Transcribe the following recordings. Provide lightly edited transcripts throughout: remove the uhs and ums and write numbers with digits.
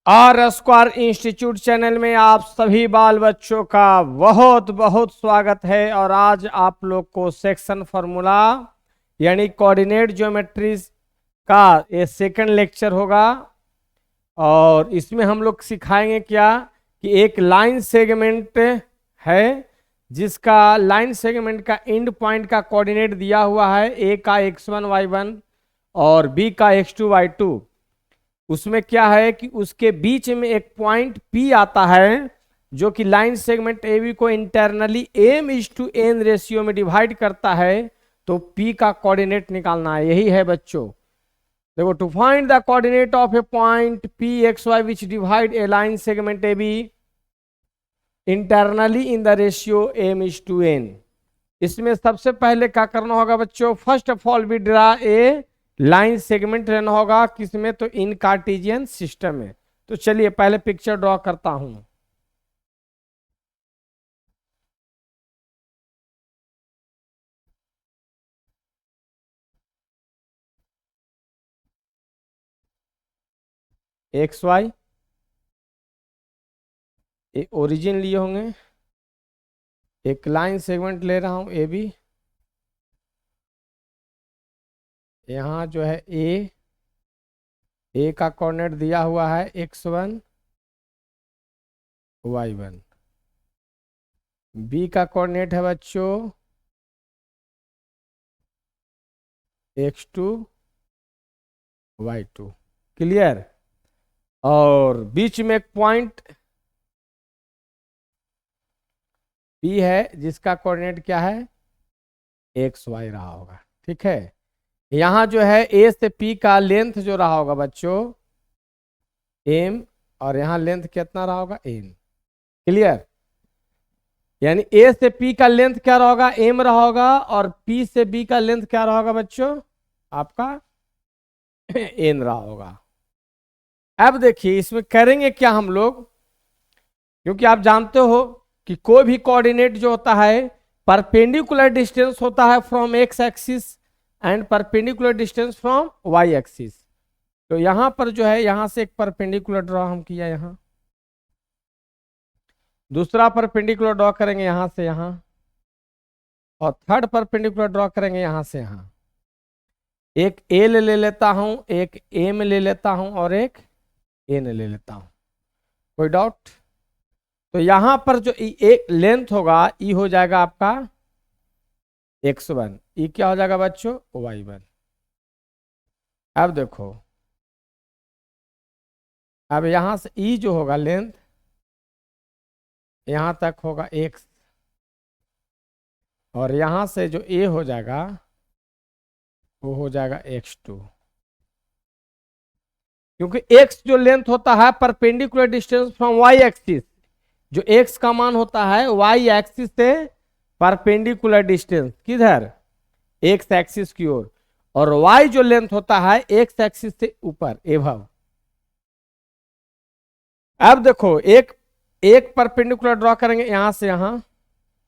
Are square institute channel में आप सभी बाल बच्चों का बहुत बहुत स्वागत है। और आज आप लोग को सेक्शन फार्मूला यानी कोऑर्डिनेट ज्योमेट्रीज का ये सेकंड लेक्चर होगा। और इसमें हम लोग सिखाएंगे क्या कि एक लाइन सेगमेंट है जिसका लाइन सेगमेंट का एंड पॉइंट का कोऑर्डिनेट दिया हुआ है, ए का x1 y1 और बी का x2 y2। उसमें क्या है कि उसके बीच में एक पॉइंट P आता है जो कि लाइन सेगमेंट AB को इंटरनली m:n रेशियो में डिवाइड करता है। तो P का कोऑर्डिनेट निकालना है, यही है बच्चों। देखो, to find the coordinate of a point P x y which divide a line segment AB internally in the ratio m:n। इसमें सबसे पहले क्या करना होगा बच्चों, first of all we draw a line segment लेना होगा, किसमें, तो इन कार्टेशियन सिस्टम में। तो चलिए पहले पिक्चर ड्रॉ करता हूं। एक्स वाई ओरिजिन लिए होंगे, एक लाइन सेगमेंट ले रहा हूं ए बी। यहां जो है ए का कोऑर्डिनेट दिया हुआ है x1 y1। बी का कोऑर्डिनेट है बच्चों x2 y2। क्लियर। और बीच में एक पॉइंट P है जिसका कोऑर्डिनेट क्या है, एक्स वाई रहा होगा। ठीक है। यहां जो है A से P का लेंथ जो रहा होगा बच्चों m, और यहां लेंथ कितना रहा होगा, n। क्लियर। यानी A से P का लेंथ क्या रहा होगा, m रहा होगा, और P से B का लेंथ क्या रहा होगा बच्चों, आपका n रहा होगा। अब देखिए इसमें करेंगे क्या हम लोग, क्योंकि आप जानते हो कि कोई भी कोऑर्डिनेट जो होता है परपेंडिकुलर डिस्टेंस होता है from X axis and perpendicular distance from Y axis. तो यहां पर जो है यहां से एक परपेंडिकुलर ड्रॉ हम किया, यहां दूसरा परपेंडिकुलर ड्रॉ करेंगे यहां से यहां, और थर्ड परपेंडिकुलर ड्रॉ करेंगे यहां से यहां। एक एल ले लेता हूं, एक एम ले लेता हूं, और एक एन ले लेता हूं। कोई डाउट? तो यहां पर जो एक लेंथ होगा ई हो जाएगा आपका x1, ई क्या हो जाएगा बच्चों, y1। अब देखो, अब यहां से ई जो होगा लेंथ यहां तक होगा x, और यहां से जो a हो जाएगा वो हो जाएगा x2। क्योंकि x जो लेंथ होता है perpendicular distance from y axis, जो x का मान होता है y एक्सिस से परपेंडिकुलर डिस्टेंस किधर, x एक्सिस की ओर, और y जो लेंथ होता है x एक्सिस से ऊपर एभव। अब देखो एक एक परपेंडिकुलर ड्रॉ करेंगे यहां से यहां,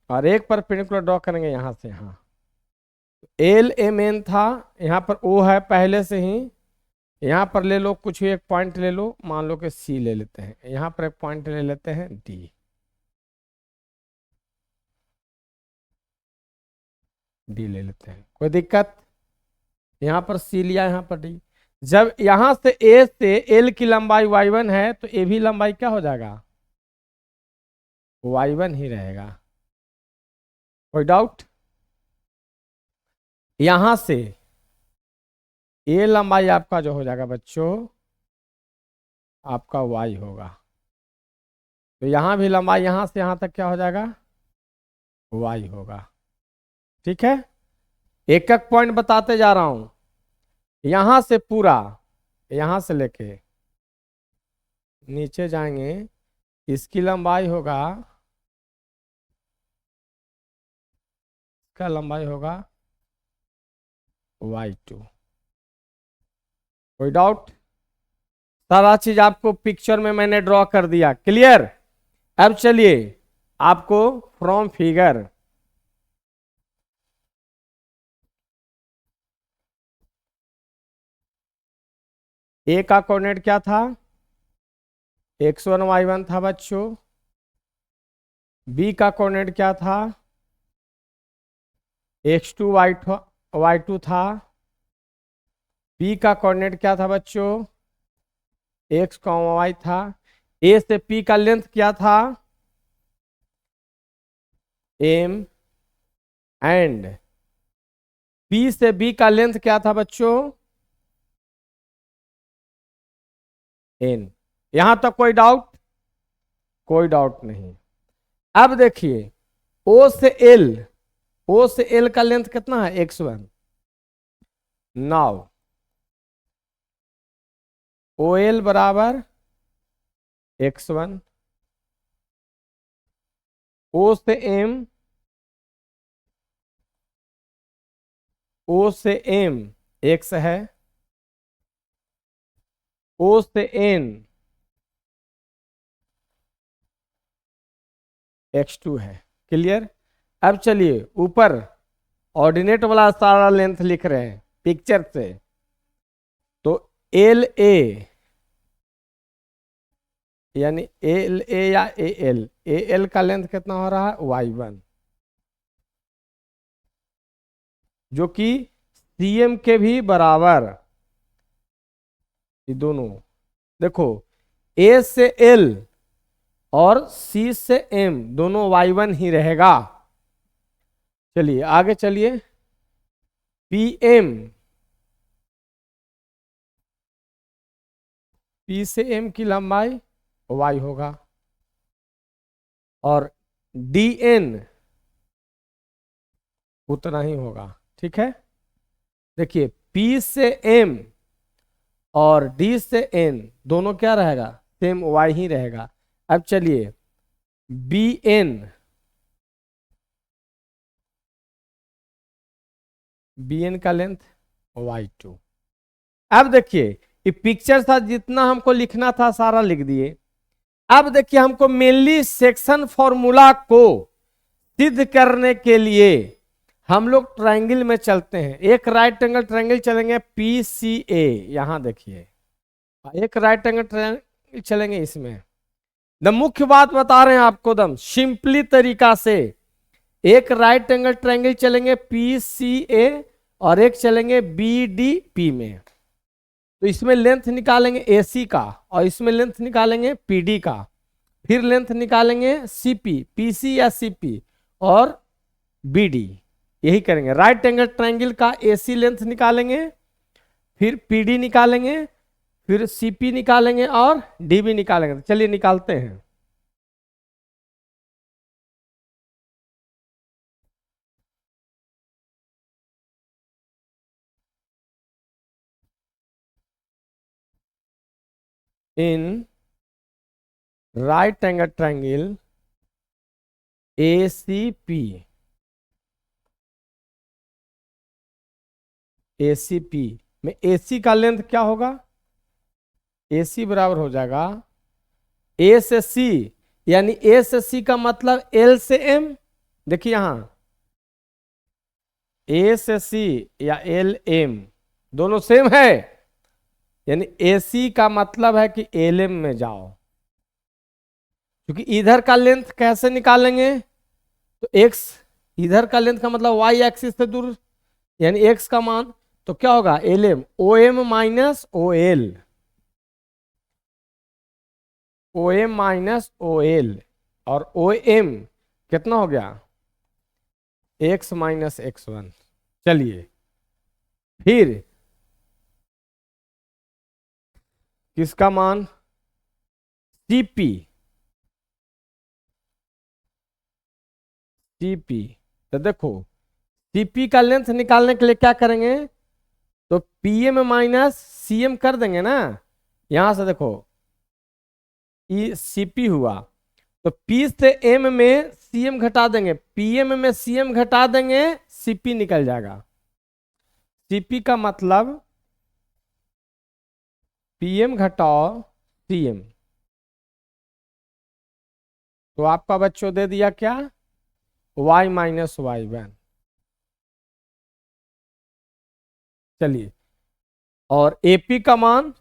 और एक परपेंडिकुलर ड्रॉ करेंगे यहां से यहां। एल एम एन था, यहां पर ओ है पहले से ही। यहां पर ले लो कुछ भी एक पॉइंट ले लो, मान लो कि सी ले लेते हैं, यहां पर एक पॉइंट ले लेते हैं डी। डी ले लेते हैं, कोई दिक्कत? यहां पर सी लिया, यहां पर डी। जब यहां से ए से एल की लंबाई y1 है तो ए भी लंबाई क्या हो जाएगा, y1 ही रहेगा। कोई डाउट? यहां से ए लंबाई आपका जो हो जाएगा बच्चों आपका y होगा। तो यहां भी लंबाई यहां से यहां तक क्या हो जाएगा, y होगा। ठीक है। एक एक पॉइंट बताते जा रहा हूं। यहां से पूरा, यहां से लेके नीचे जाएंगे, इसकी लंबाई होगा, इसका लंबाई होगा y2। कोई डाउट? सारा चीज आपको पिक्चर में मैंने ड्रॉ कर दिया। क्लियर। अब चलिए आपको फ्रॉम फिगर, ए का कोऑर्डिनेट क्या था, x1 y1 था बच्चों। बी का कोऑर्डिनेट क्या था, x2 y2 था। बी का कोऑर्डिनेट क्या था बच्चों, x, y था। ए से पी का लेंथ क्या था, m, एंड बी से बी का लेंथ क्या था बच्चों, n। यहां तक कोई डाउट, कोई डाउट नहीं। अब देखिए ओ से एल, ओ से एल का लेंथ कितना है, x1। नाउ ओ एल बराबर x1, ओ से m, ओ से m x है, ओ से n x2 है। क्लियर। अब चलिए ऊपर ऑर्डिनेट वाला सारा लेंथ लिख रहे हैं पिक्चर से। तो एल ए यानी एल ए या ए एल का लेंथ कितना हो रहा है, y1, जो कि सीएम के भी बराबर। ये दोनों देखो, ए से एल और सी से एम दोनों y1 ही रहेगा। चलिए आगे चलिए, पी एम, पी से एम की लंबाई y होगा, और डी एन उतना ही होगा। ठीक है। देखिए P से M और D से N दोनों क्या रहेगा, सेम Y ही रहेगा। अब चलिए बी एन, बी एन का लेंथ y2। अब देखिए ये पिक्चर था, जितना हमको लिखना था सारा लिख दिए। अब देखिए हमको मेनली सेक्शन फॉर्मूला को सिद्ध करने के लिए हम लोग ट्रायंगल में चलते हैं। एक राइट एंगल ट्रायंगल चलेंगे PCA, यहां देखिए एक राइट एंगल ट्रायंगल चलेंगे इसमें। द मुख्य बात बता रहे हैं आपको, दम सिंपली तरीका से। एक राइट एंगल ट्रायंगल चलेंगे PCA और एक चलेंगे BDP में। तो इसमें लेंथ निकालेंगे AC का और इसमें लेंथ निकालेंगे PD का, फिर लेंथ निकालेंगे CP, PC या CP और BD। यही करेंगे। राइट एंगल ट्रायंगल का AC लेंथ निकालेंगे, फिर PD निकालेंगे, फिर CP निकालेंगे और DB निकालेंगे। तो चलिए निकालते हैं। इन right angle triangle ACP, ACP में AC का लेंथ क्या होगा, AC बराबर हो जाएगा A से C, यानी A से C का मतलब L से M। देखिए यहां A से C या L M दोनों सेम है, यानी AC का मतलब है कि LM में जाओ। क्योंकि इधर का लेंथ कैसे निकालेंगे, तो x, इधर का लेंथ का मतलब y एक्सिस से दूर, यानी x का मान तो क्या होगा, LM, OM minus OL, OM minus OL, और OM कितना हो गया, x माइनस x1। चलिए फिर किसका मान, CP, CP। तो देखो CP का लेंथ निकालने के लिए क्या करेंगे, तो PM माइनस CM कर देंगे ना। यहां से देखो ये CP हुआ, तो P से M में CM घटा देंगे, PM में CM घटा देंगे, CP निकल जाएगा। CP का मतलब PM घटाओ CM। तो आपका बच्चों दे दिया क्या, y माइनस y1। चलिए और AP का मान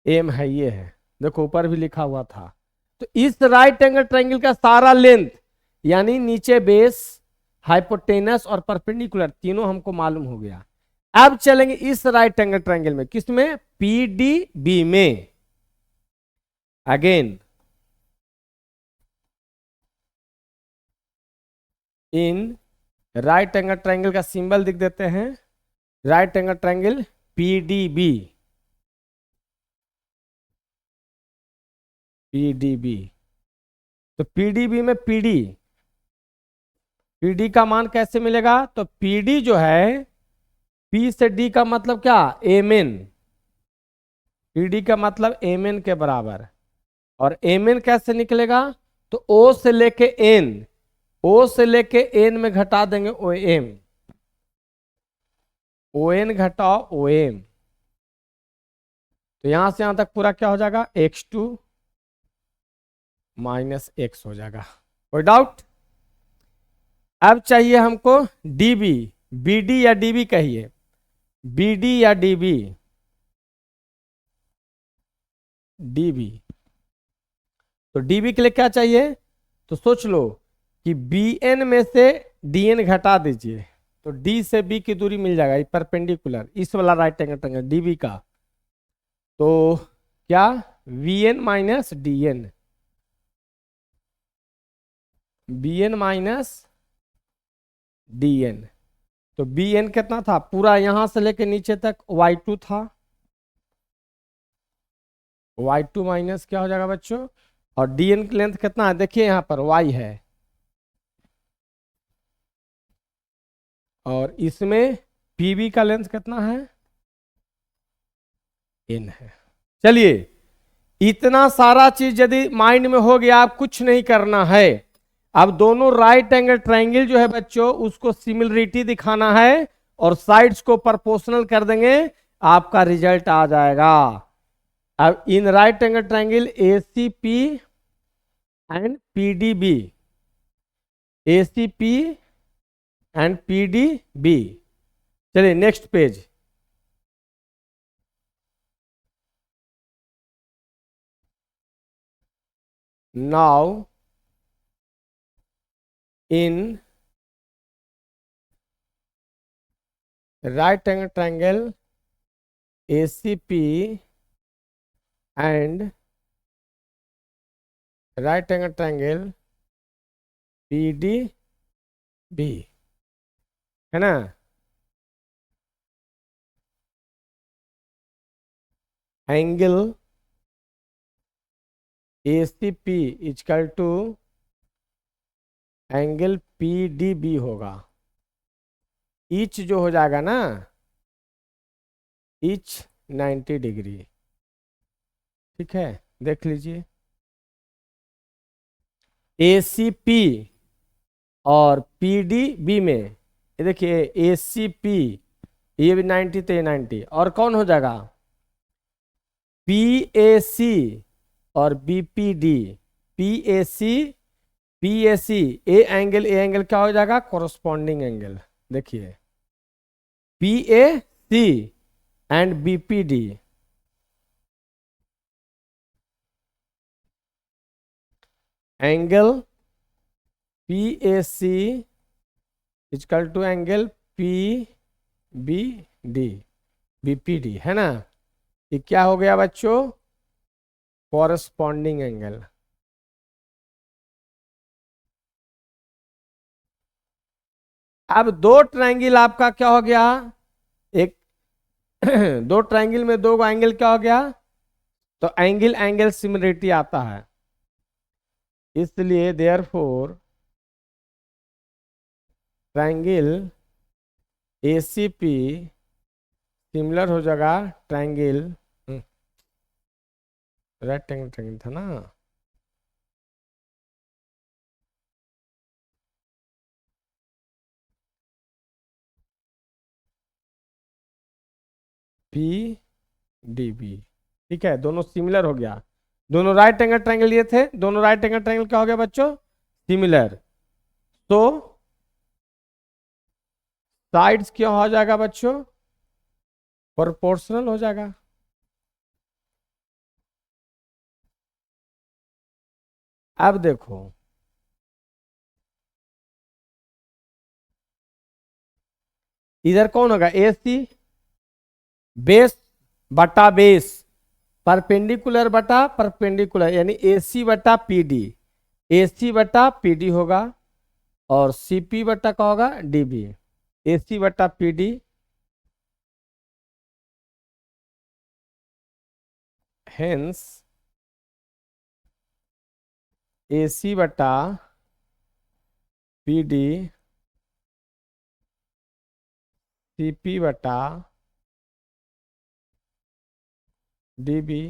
एम है, ये है, देखो ऊपर भी लिखा हुआ था। तो इस राइट एंगल ट्रायंगल का सारा लेंथ, यानी नीचे बेस, हाइपोटेनस और परपेंडिकुलर, तीनों हमको मालूम हो गया। अब चलेंगे इस राइट एंगल ट्रायंगल में, किसमें, पीडीबी में। Again in right angle triangle का सिंबल लिख देते हैं, right angle triangle PDB, PDB. तो पीडीबी में पीडी, पीडी का मान कैसे मिलेगा, तो पीडी जो है, पी से डी का मतलब क्या, एम एन, पीडी का मतलब एम एन के बराबर। और एम एन कैसे निकलेगा, तो ओ से लेके एन, ओ से लेके एन में घटा देंगे ओ एम, ओ एन घटाओ ओ एम, तो यहां से यहां तक पूरा क्या हो जाएगा, x2 माइनस एक्स हो जाएगा। कोई डाउट। अब चाहिए हमको डीबी, बीडी या डीबी कहिए, बीडी या डीबी, डीबी। तो डीबी के लिए क्या चाहिए, तो सोच लो कि बी एन में से डी एन घटा दीजिए, तो डी से बी की दूरी मिल जाएगा, परपेंडिकुलर, इस वाला राइट एंगल ट्रायंगल डीबी का। तो क्या, B N minus D N, B N minus D N. तो बी एन कितना था, पूरा यहां से लेके नीचे तक y2 था, y2 माइनस क्या हो जाएगा बच्चों, और डी एन की लेंथ कितना है, देखिए यहां पर y है, और इसमें पीबी का लेंथ कितना है, n है। चलिए, इतना सारा चीज यदि माइंड में हो गया, आप कुछ नहीं करना है। अब दोनों राइट एंगल ट्रायंगल जो है बच्चों, उसको सिमिलरिटी दिखाना है और साइड्स को प्रोपोर्शनल कर देंगे, आपका रिजल्ट आ जाएगा। अब इन right angle triangle ACP and PDB, ACP and PDB. चलिए next page. Now in right angle triangle ACP and right angle triangle PDB, है ना। Angle ACP equal to angle PDB होगा, ईच जो हो जाएगा ना, ईच 90 डिग्री। ठीक है, देख लीजिए, ACP और PDB में, ये देखिए ACP, ये भी 90 तो ये 90, और कौन हो जाएगा, PAC और BPD, PAC PAC, a angle क्या हो जाएगा, कोरोस्पॉन्डिंग एंगल। देखिए PAC and BPD, angle PAC equal to angle PBD, BPD, है ना। ये क्या हो गया बच्चों, कॉरस्पॉन्डिंग एंगल। अब दो ट्रायंगल आपका क्या हो गया, एक दो ट्रायंगल में दो एंगल क्या हो गया, तो एंगल एंगल सिमिलरिटी आता है, इसलिए देयरफॉर ट्रायंगल ACP सिमिलर हो जाएगा ट्रायंगल, रेक्टेंगल ट्रायंगल था ना, PDB। ठीक है, दोनों सिमिलर हो गया, दोनों राइट एंगल ट्रायंगल ये थे, दोनों राइट एंगल ट्रायंगल क्या हो गया बच्चों, सिमिलर। तो साइड्स क्या हो जाएगा बच्चों, प्रोपोर्शनल हो जाएगा। अब देखो, इधर कौन होगा, ए सी, बेस बटा बेस, परपेंडिकुलर बटा परपेंडिकुलर, यानी ए सी बटा पी डी, ए सी बटा पी डी होगा, और सी पी बटा का होगा डी बी, ए सी बटा पी डी, हेंस ए सी बटा पी डी, सी पी बटा डी बी,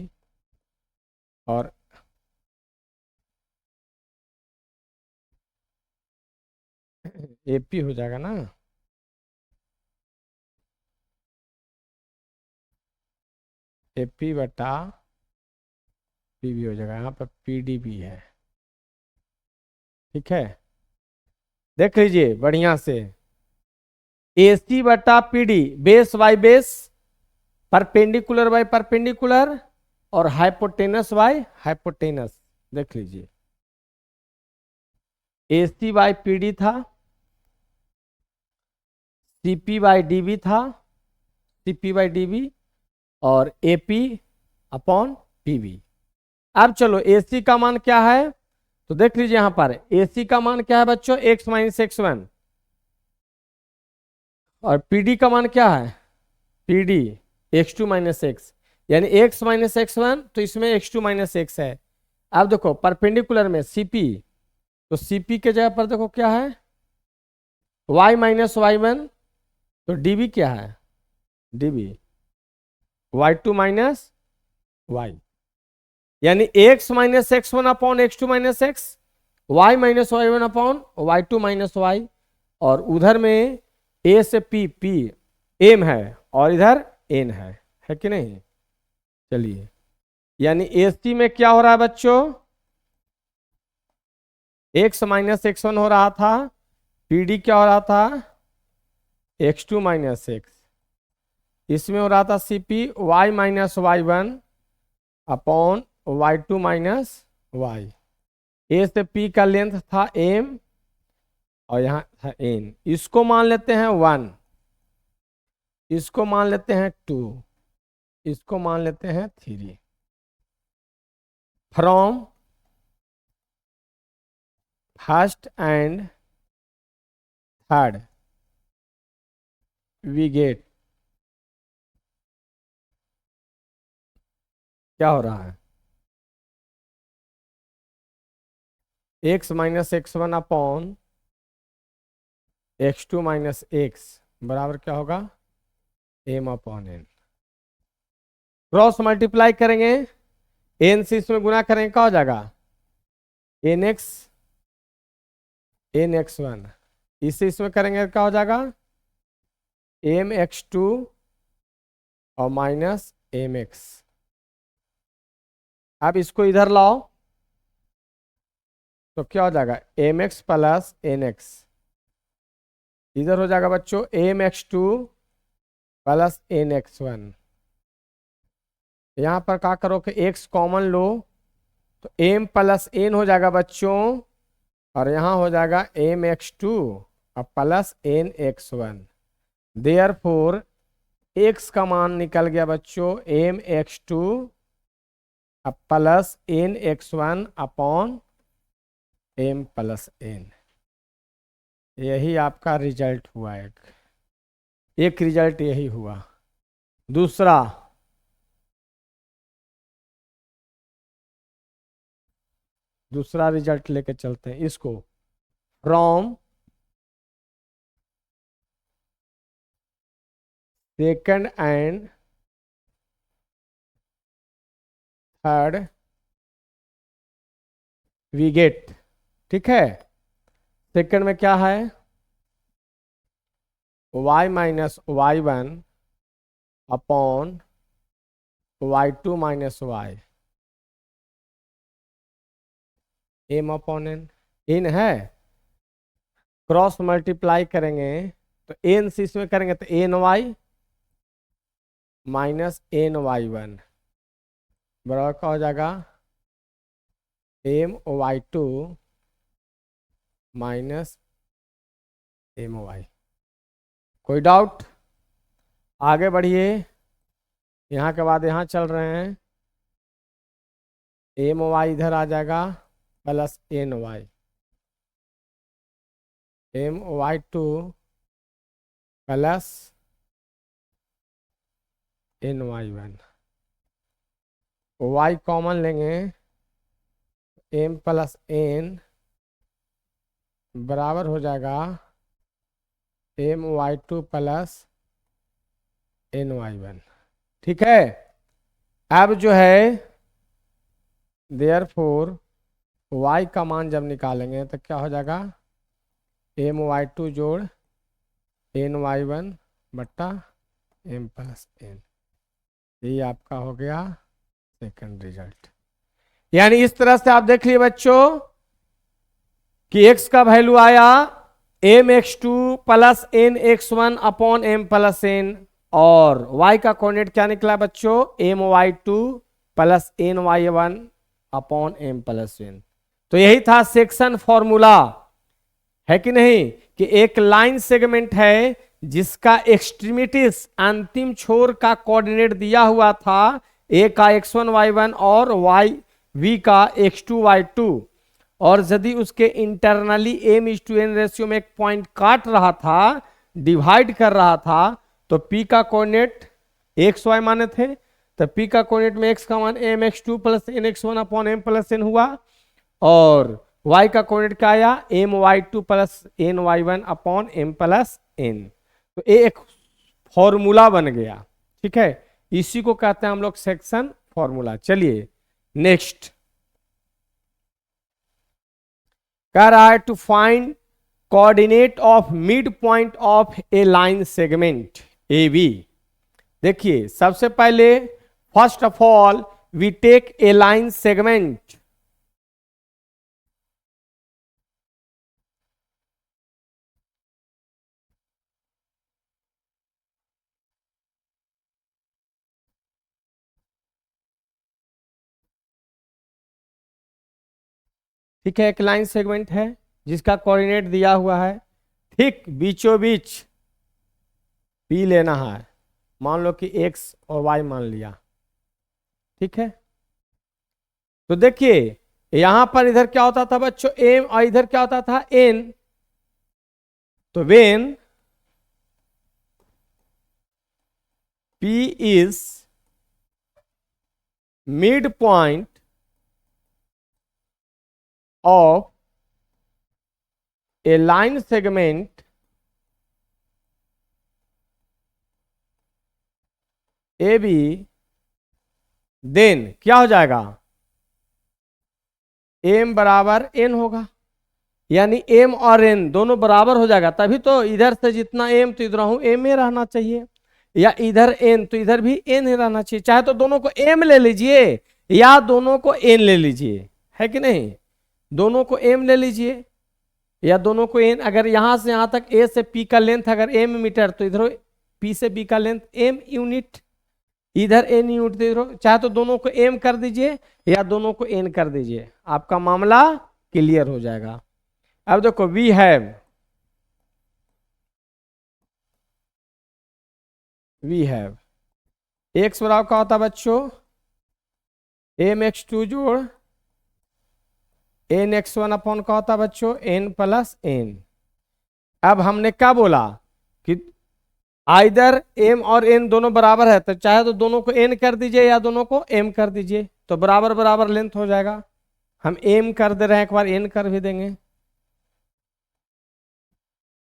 और एपी हो जाएगा ना, एपी बटा पीबी हो जाएगा, यहाँ पर पीडीबी है। ठीक है, देख लीजिए बढ़िया से, एसी बटा PD, base by base, perpendicular by perpendicular, और हाइपोटेनस बाय हाइपोटेनस। देख लीजिए, एसी बाय पीडी था, सीपी बाय डीबी था, सीपी बाय डीबी, और एपी अपॉन पीबी। अब चलो एसी का मान क्या है, तो देख लीजिए यहां पर एसी का मान क्या है बच्चों, x माइनस एक्स वन, और पीडी का मान क्या है, PD X two minus X, यानी x माइनस एक्स वन, तो इसमें x2 टू माइनस एक्स है। अब देखो परपेंडिकुलर में सीपी, तो सीपी के जगह पर देखो क्या है, y माइनस वाई वन, तो डीबी क्या है, डीबी y2 माइनस वाई, यानी x minus X one upon X two minus X, Y minus Y one upon Y two minus Y, और उधर में ए से पी, पी एम है और इधर एन है कि नहीं। चलिए, यानी एसी में क्या हो रहा है बच्चों, x माइनस एक्स वन हो रहा था, पीडी क्या हो रहा था, x2 माइनस एक्स, इसमें हो रहा था CP y minus Y one upon y2 minus Y, A से पी का लेंथ था m, और यहां था n, इसको मान लेते हैं 1, इसको मान लेते हैं 2, इसको मान लेते हैं 3, from first and third we get, क्या हो रहा है, x minus X one upon x2 minus X बराबर क्या होगा, m upon n, cross multiply करेंगे, n से इसमें गुना करेंगे क्या हो जाएगा, n एक्स वन, इसे इसमें करेंगे क्या हो जाएगा, m x2 और माइनस m x। अब इसको इधर लाओ तो क्या हो जाएगा, m x plus n x, इधर हो जाएगा बच्चों m x2 plus n x1, यहां पर क्या करो कि x कॉमन लो, तो m प्लस n हो जाएगा बच्चों, और यहां हो जाएगा m x2 और plus n x1, therefore x का मान निकल गया बच्चों m x2 plus n x1 upon m plus n। यही आपका रिजल्ट हुआ, एक रिजल्ट यही हुआ। दूसरा, दूसरा रिजल्ट लेके चलते हैं इसको, from second and third we get. ठीक है, सेकंड में क्या है, y minus Y one upon y2 minus Y, m upon n, इन है, क्रॉस मल्टीप्लाई करेंगे तो n से इसमें करेंगे तो N Y minus N Y one बराबर क्या हो जाएगा, M O Y two minus M O Y. कोई डाउट? आगे बढ़िए। यहाँ के बाद यहाँ चल रहे हैं, एम ओ वाई इधर आ जाएगा plus N Y, M O Y two plus N Y one. Y common लेंगे, एम प्लस एन बराबर हो जाएगा M Y two plus N Y one. ठीक है। अब जो है देयरफॉर y का मान जब निकालेंगे तो क्या हो जाएगा, एम वाई टू जोड़ एन वाई वन बट्टा एम प्लस एन। ये आपका हो गया सेकंड रिजल्ट। यानी इस तरह से आप देख लिए बच्चों कि x का वैल्यू आया M X two plus N X one upon M plus N, और y का कोऑर्डिनेट क्या निकला बच्चों, M Y two plus N Y one upon M plus N. तो यही था सेक्शन फॉर्मूला, है कि नहीं, कि एक लाइन सेगमेंट है जिसका एक्सट्रीमिटीज अंतिम छोर का कोऑर्डिनेट दिया हुआ था, ए का x1 y1 और y v का x2 y2, और यदि उसके इंटरनली m:n रेशियो में एक पॉइंट काट रहा था, डिवाइड कर रहा था, तो p का कोऑर्डिनेट एक्स वाई माने थे, तो p का कोऑर्डिनेट में x का मान M X two plus N X one upon M plus N हुआ, और y का कोऑर्डिनेट क्या आया, M Y two plus N Y one upon M plus N. तो ये एक फॉर्मूला बन गया। ठीक है, इसी को कहते हैं हम लोग सेक्शन फॉर्मूला। चलिए नेक्स्ट कह रहा है to find coordinate of mid point of a line segment A B. देखिए सबसे पहले first of all we take a line segment, ठीक है, एक लाइन सेगमेंट है जिसका कोऑर्डिनेट दिया हुआ है, ठीक बीचों बीच पी लेना है, मान लो कि एक्स और वाई मान लिया। ठीक है, तो देखिए यहां पर इधर क्या होता था बच्चों, एम, और इधर क्या होता था एन। तो when P is mid point of a line segment AB, then क्या हो जाएगा, m बराबर n होगा, यानी m और n दोनों बराबर हो जाएगा, तभी तो इधर से जितना m तो इधर हूं m में रहना चाहिए, या इधर n तो इधर भी n ही रहना चाहिए। चाहे तो दोनों को m ले लीजिए या दोनों को n ले लीजिए, है कि नहीं, दोनों को m ले लीजिए या दोनों को n। अगर यहां से यहां तक a से p का लेंथ अगर m मीटर, तो इधर p से b का लेंथ m यूनिट, इधर n यूनिट, तो इधर चाहे तो दोनों को m कर दीजिए या दोनों को n कर दीजिए, आपका मामला क्लियर हो जाएगा। अब देखो वी हैव x बराबर का होता बच्चों एम एक्स टू जोड़ एन एक्स वन अपॉन का होता बच्चों एन प्लस एन। अब हमने क्या बोला कि आइदर एम और एन दोनों बराबर है, तो चाहे तो दोनों को एन कर दीजिए या दोनों को एम कर दीजिए, तो बराबर बराबर लेंथ हो जाएगा। हम एम कर दे रहे हैं, एक बार एन कर भी देंगे,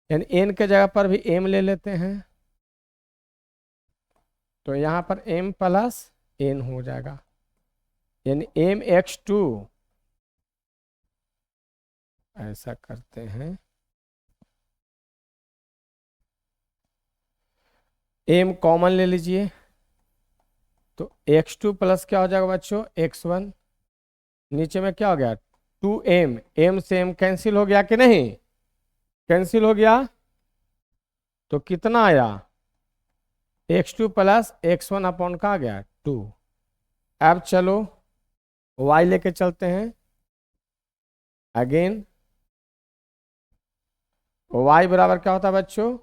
यानी एन के जगह पर भी एम ले लेते हैं, तो यहां पर एम प्लस एन हो जाएगा, यानी एम एक्स टू, ऐसा करते हैं, एम कॉमन ले लीजिए, तो x2 प्लस क्या हो जाएगा बच्चों x1, नीचे में क्या हो गया 2m, m से m कैंसिल हो गया कि नहीं, कैंसिल हो गया, तो कितना आया x2 प्लस x1 अपॉन का आ गया 2। अब चलो y लेके चलते हैं, अगेन y बराबर क्या होता है बच्चों,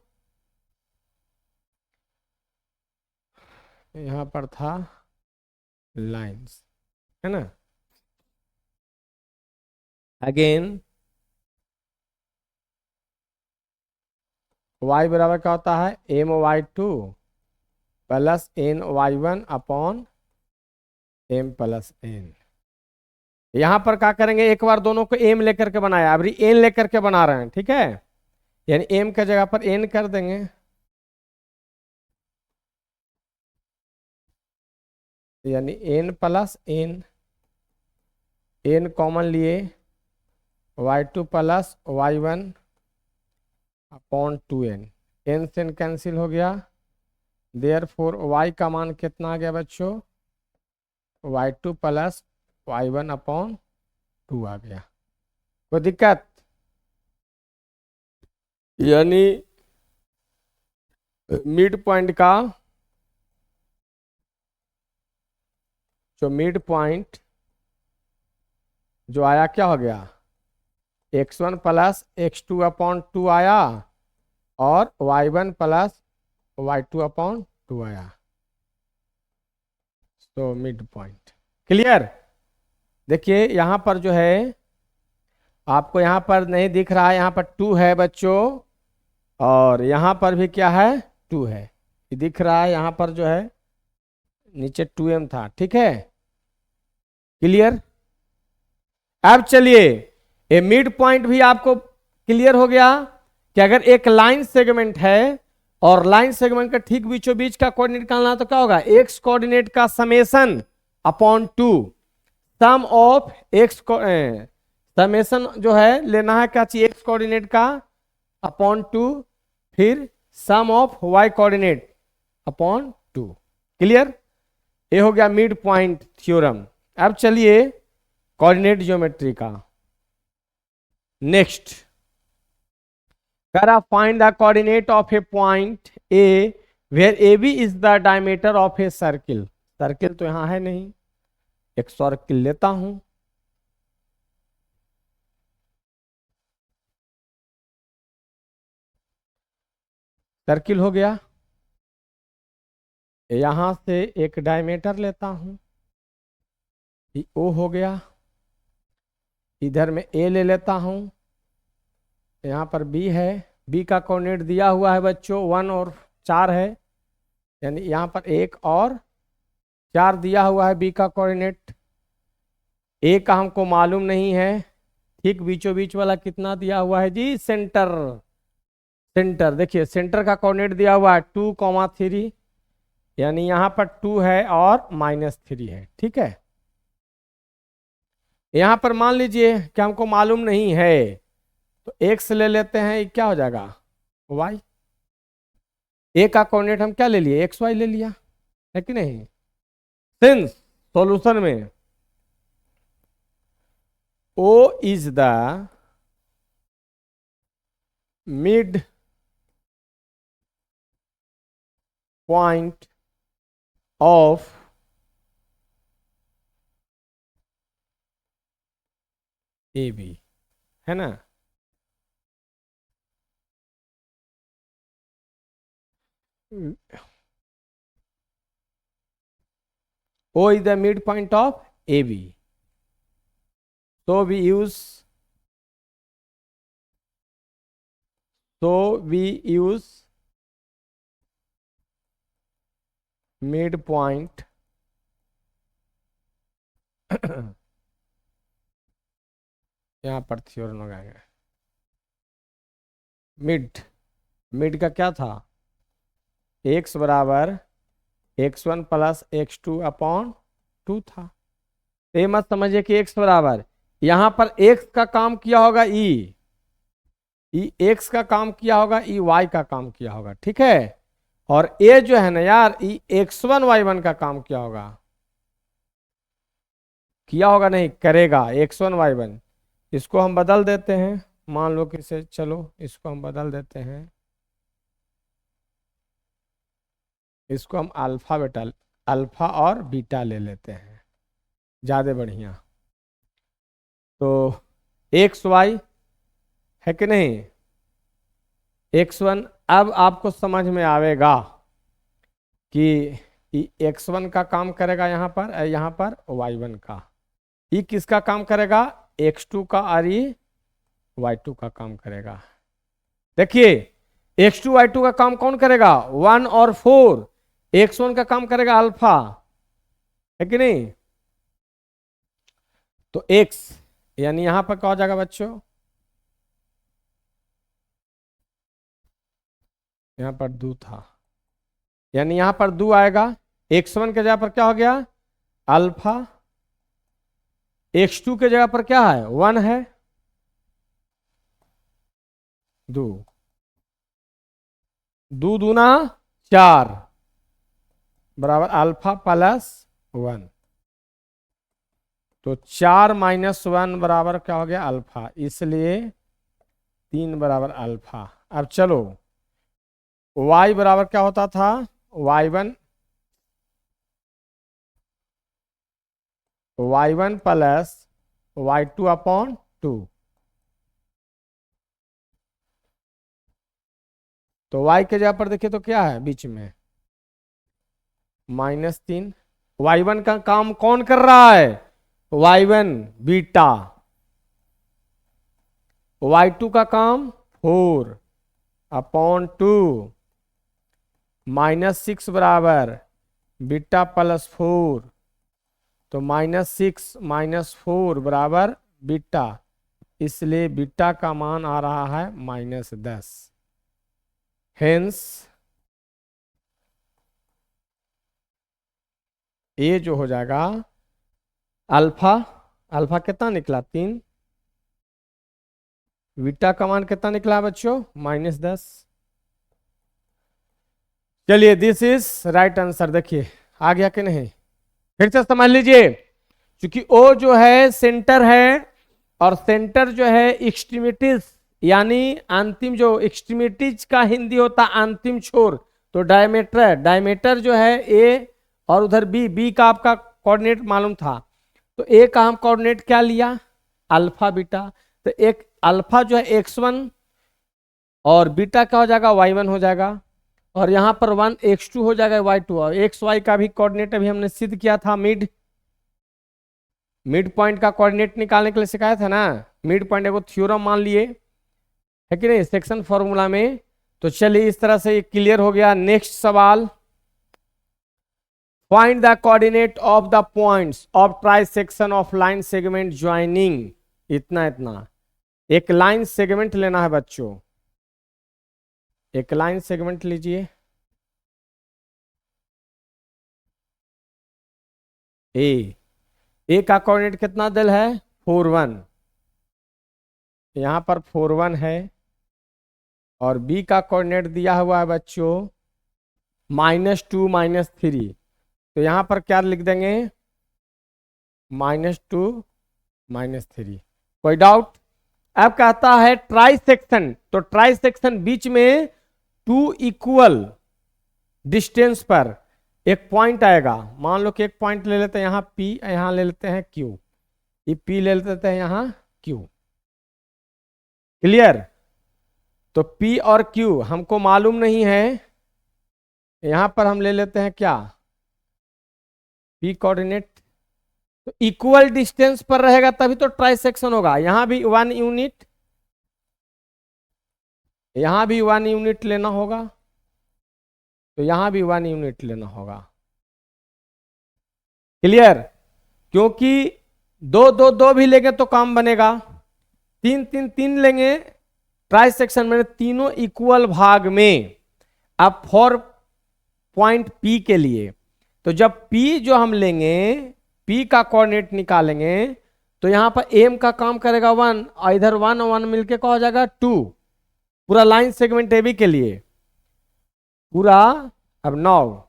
यहां पर था लाइंस, है ना। अगेन y बराबर क्या होता है, my2 plus ny1 upon m plus n। यहां पर क्या करेंगे, एक बार दोनों को m लेकर के बनाया, अभी n लेकर के बना रहे हैं, ठीक है। यानी m के जगह पर n कर देंगे, यानी n प्लस n कॉमन लिए, y2 plus y1 upon 2n, n से n कैंसिल हो गया, देयरफॉर y का मान कितना आ गया बच्चों, y2 प्लस y1 अपॉन 2 आ गया। कोई दिक्कत, यानी मिड पॉइंट का जो मिड पॉइंट जो आया क्या हो गया, x1 प्लस x2 अपॉन 2 आया और y1 प्लस y2 अपॉन 2 आया, तो मिड पॉइंट। क्लियर। देखिए यहां पर जो है आपको यहां पर नहीं दिख रहा है, यहां पर 2 है बच्चों, और यहां पर भी क्या है 2 है, ये दिख रहा है, यहां पर जो है नीचे 2m था, ठीक है। क्लियर। अब चलिए ये मिड पॉइंट भी आपको क्लियर हो गया कि अगर एक लाइन सेगमेंट है और लाइन सेगमेंट का ठीक बीचों बीच का कोऑर्डिनेट निकालना तो क्या होगा, एक्स कोऑर्डिनेट का summation upon 2, sum of X summation जो है लेना है क्या चाहिए, एक्स कोऑर्डिनेट का अपॉन 2, फिर sum of Y coordinate upon 2। Clear. ये हो गया मिड पॉइंट थ्योरम। अब चलिए कोऑर्डिनेट ज्योमेट्री का नेक्स्ट, करा find the coordinate of a point A where A B is the diameter of a circle. Circle तो यहां है नहीं, एक सर्किल लेता हूं, सर्किल हो गया, यहां से एक डायमीटर लेता हूं, ओ हो गया, इधर में ए ले लेता हूं, यहां पर बी है, बी का कोऑर्डिनेट दिया हुआ है बच्चों 1 और 4 है, यानी यहां पर 1 और 4 दिया हुआ है बी का कोऑर्डिनेट। ए का हमको मालूम नहीं है, ठीक बीचों बीच वाला कितना दिया हुआ है जी, सेंटर। सेंटर देखिए सेंटर का कोऑर्डिनेट दिया हुआ है 2,3, यानी यहां पर 2 है और -3 है, ठीक है। यहां पर मान लीजिए कि हमको मालूम नहीं है, तो x ले लेते हैं, ये क्या हो जाएगा y, ए का कोऑर्डिनेट हम क्या ले लिए, xy ले लिया, है कि नहीं। सिंस सॉल्यूशन में O is the mid point of A B, है ना। O is the midpoint of AB. So we use midpoint यहाँ पर थ्योरम लगाएंगे। मिड का क्या था, x बराबर x1 प्लस x2 अपॉन 2 था। ये मत समझिए कि x बराबर, यहां पर x का काम किया होगा ई x का काम किया होगा, ई y का काम किया होगा, ठीक है। और a जो है ना यार, ई x1 y1 का काम किया होगा, नहीं करेगा x1 y1। इसको हम बदल देते हैं, मान लो कि से चलो इसको हम बदल देते हैं, इसको हम अल्फा और बीटा ले लेते हैं, ज्यादा बढ़िया। तो एक्स वाई, है कि नहीं, x1। अब आपको समझ में आवेगा कि x1 का काम करेगा यहाँ पर y1 का, ये किसका काम करेगा, x2 का, और ये y2 का काम करेगा। देखिए x2 y2 का काम कौन करेगा, 1 और 4, x1 का काम करेगा अल्फा, है कि नहीं। तो x यानी यहां पर क्या हो जाएगा बच्चों, यहां पर 2 था, यानी यहां पर 2 आएगा, x1 के जगह पर क्या हो गया अल्फा, x2 के जगह पर क्या है 1 है, 2, 2 दूना 4 बराबर अल्फा प्लस 1, तो 4 माइनस 1 बराबर क्या हो गया अल्फा, इसलिए 3 बराबर अल्फा। अब चलो y बराबर क्या होता था, y1 प्लस y2 अपॉन 2, तो y के जगह पर देखिए तो क्या है बीच में -3, y1 का काम कौन कर रहा है, y1 बीटा, y2 का काम 4 अपॉन 2, -6 बराबर बीटा प्लस 4, तो -6 -4 बराबर बीटा, इसलिए बीटा का मान आ रहा है -10, हेंस ये जो हो जाएगा अल्फा, अल्फा कितना निकला 3, बीटा का मान कितना निकला बच्चों -10। चलिए दिस इज राइट आंसर, देखिए आ गया कि नहीं, फिर से समझ लीजिए, क्योंकि ओ जो है सेंटर है, और सेंटर जो है एक्सट्रीमिटीज, यानी अंतिम, जो एक्सट्रीमिटीज का हिंदी होता अंतिम छोर, तो डायमीटर, डायमीटर जो है ए, और उधर बी, बी का आपका कोऑर्डिनेट मालूम था, तो ए का हम कोऑर्डिनेट क्या लिया अल्फा बीटा, तो एक अल्फा जो है x1 और बीटा क्या हो जाएगा y1 हो जाएगा, और यहां पर 1 x2 हो जाएगा y2, और एक्स वाई का भी कोऑर्डिनेट अभी हमने सिद्ध किया था, मिड पॉइंट का कोऑर्डिनेट निकालने के लिए सिखाया था ना, मिड पॉइंट को थ्योरम मान लिए, है कि नहीं सेक्शन फॉर्मूला में। तो चलिए इस तरह से ये क्लियर हो गया। नेक्स्ट सवाल, find the coordinate of the points of try section of line segment joining, इतना इतना, एक लाइन सेगमेंट लेना है बच्चों, एक लाइन सेगमेंट लीजिए, ए का कोऑर्डिनेट कितना दिल है 4 1, यहां पर 4 1 है, और बी का कोऑर्डिनेट दिया हुआ है बच्चों -2 -3, तो यहां पर क्या लिख देंगे -2 -3, कोई डाउट। अब कहता है ट्राई सेक्शन, तो ट्राई सेक्शन बीच में 2 इक्वल डिस्टेंस पर एक पॉइंट आएगा, मान लो कि एक पॉइंट ले लेते हैं यहां P, यहां ले लेते हैं Q, ये P ले लेते हैं यहां Q, क्लियर। तो P और Q हमको मालूम नहीं है, यहां पर हम ले लेते हैं क्या P कोऑर्डिनेट, तो इक्वल डिस्टेंस पर रहेगा तभी तो ट्राई सेक्शन होगा, यहां भी 1 यूनिट, यहां भी 1 यूनिट लेना होगा, तो यहां भी 1 यूनिट लेना होगा, क्लियर। क्योंकि 2 2 2 भी लेंगे तो काम बनेगा, 3 3 3 लेंगे, ट्राई सेक्शन में तीनों इक्वल भाग में। अब फॉर पॉइंट P के लिए, तो जब P जो हम लेंगे, P का कोऑर्डिनेट निकालेंगे, तो यहां पर M का काम करेगा 1, और इधर 1 और 1 मिलके क्या हो जाएगा 2, पूरा लाइन सेगमेंट AB के लिए पूरा। अब 9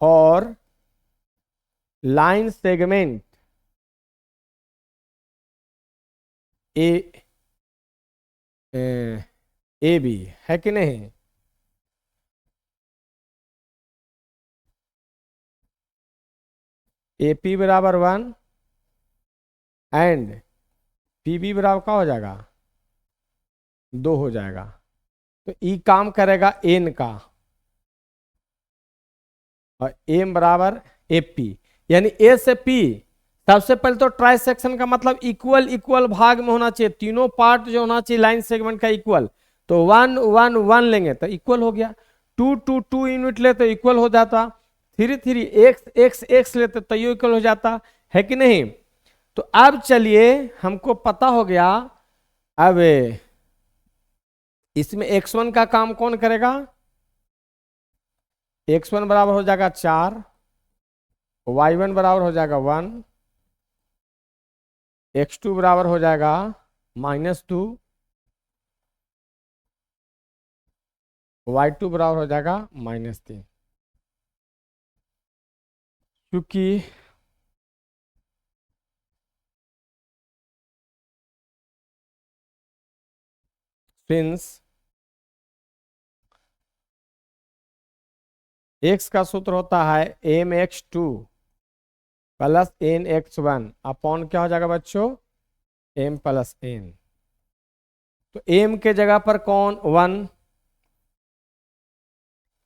और लाइन सेगमेंट ए बी, है कि नहीं, ए पी बराबर 1 एंड पी बी बराबर क्या हो जाएगा 2 हो जाएगा। तो ई काम करेगा एन का और एम बराबर ए पी, यानी ए से पी। सबसे पहले तो ट्राई सेक्शन का मतलब इक्वल इक्वल भाग में होना चाहिए, तीनों पार्ट जो होना चाहिए लाइन सेगमेंट का इक्वल। तो 1 1 1 लेंगे तो इक्वल हो गया, 2 2 2 यूनिट ले तो इक्वल हो जाता, 3 3 एक्स एक्स एक्स लेते तो ये इक्वल हो जाता है कि नहीं। तो अब चलिए हमको पता हो गया, अब इसमें x1 का काम कौन करेगा, x1 बराबर हो जाएगा 4, y1 बराबर हो जाएगा 1, x2 बराबर हो जाएगा -2, y2 बराबर हो जाएगा -3। क्योंकि सिंस x का सूत्र होता है mx2 प्लस nx1 अपॉन क्या हो जाएगा बच्चों m प्लस n। तो m के जगह पर कौन 1,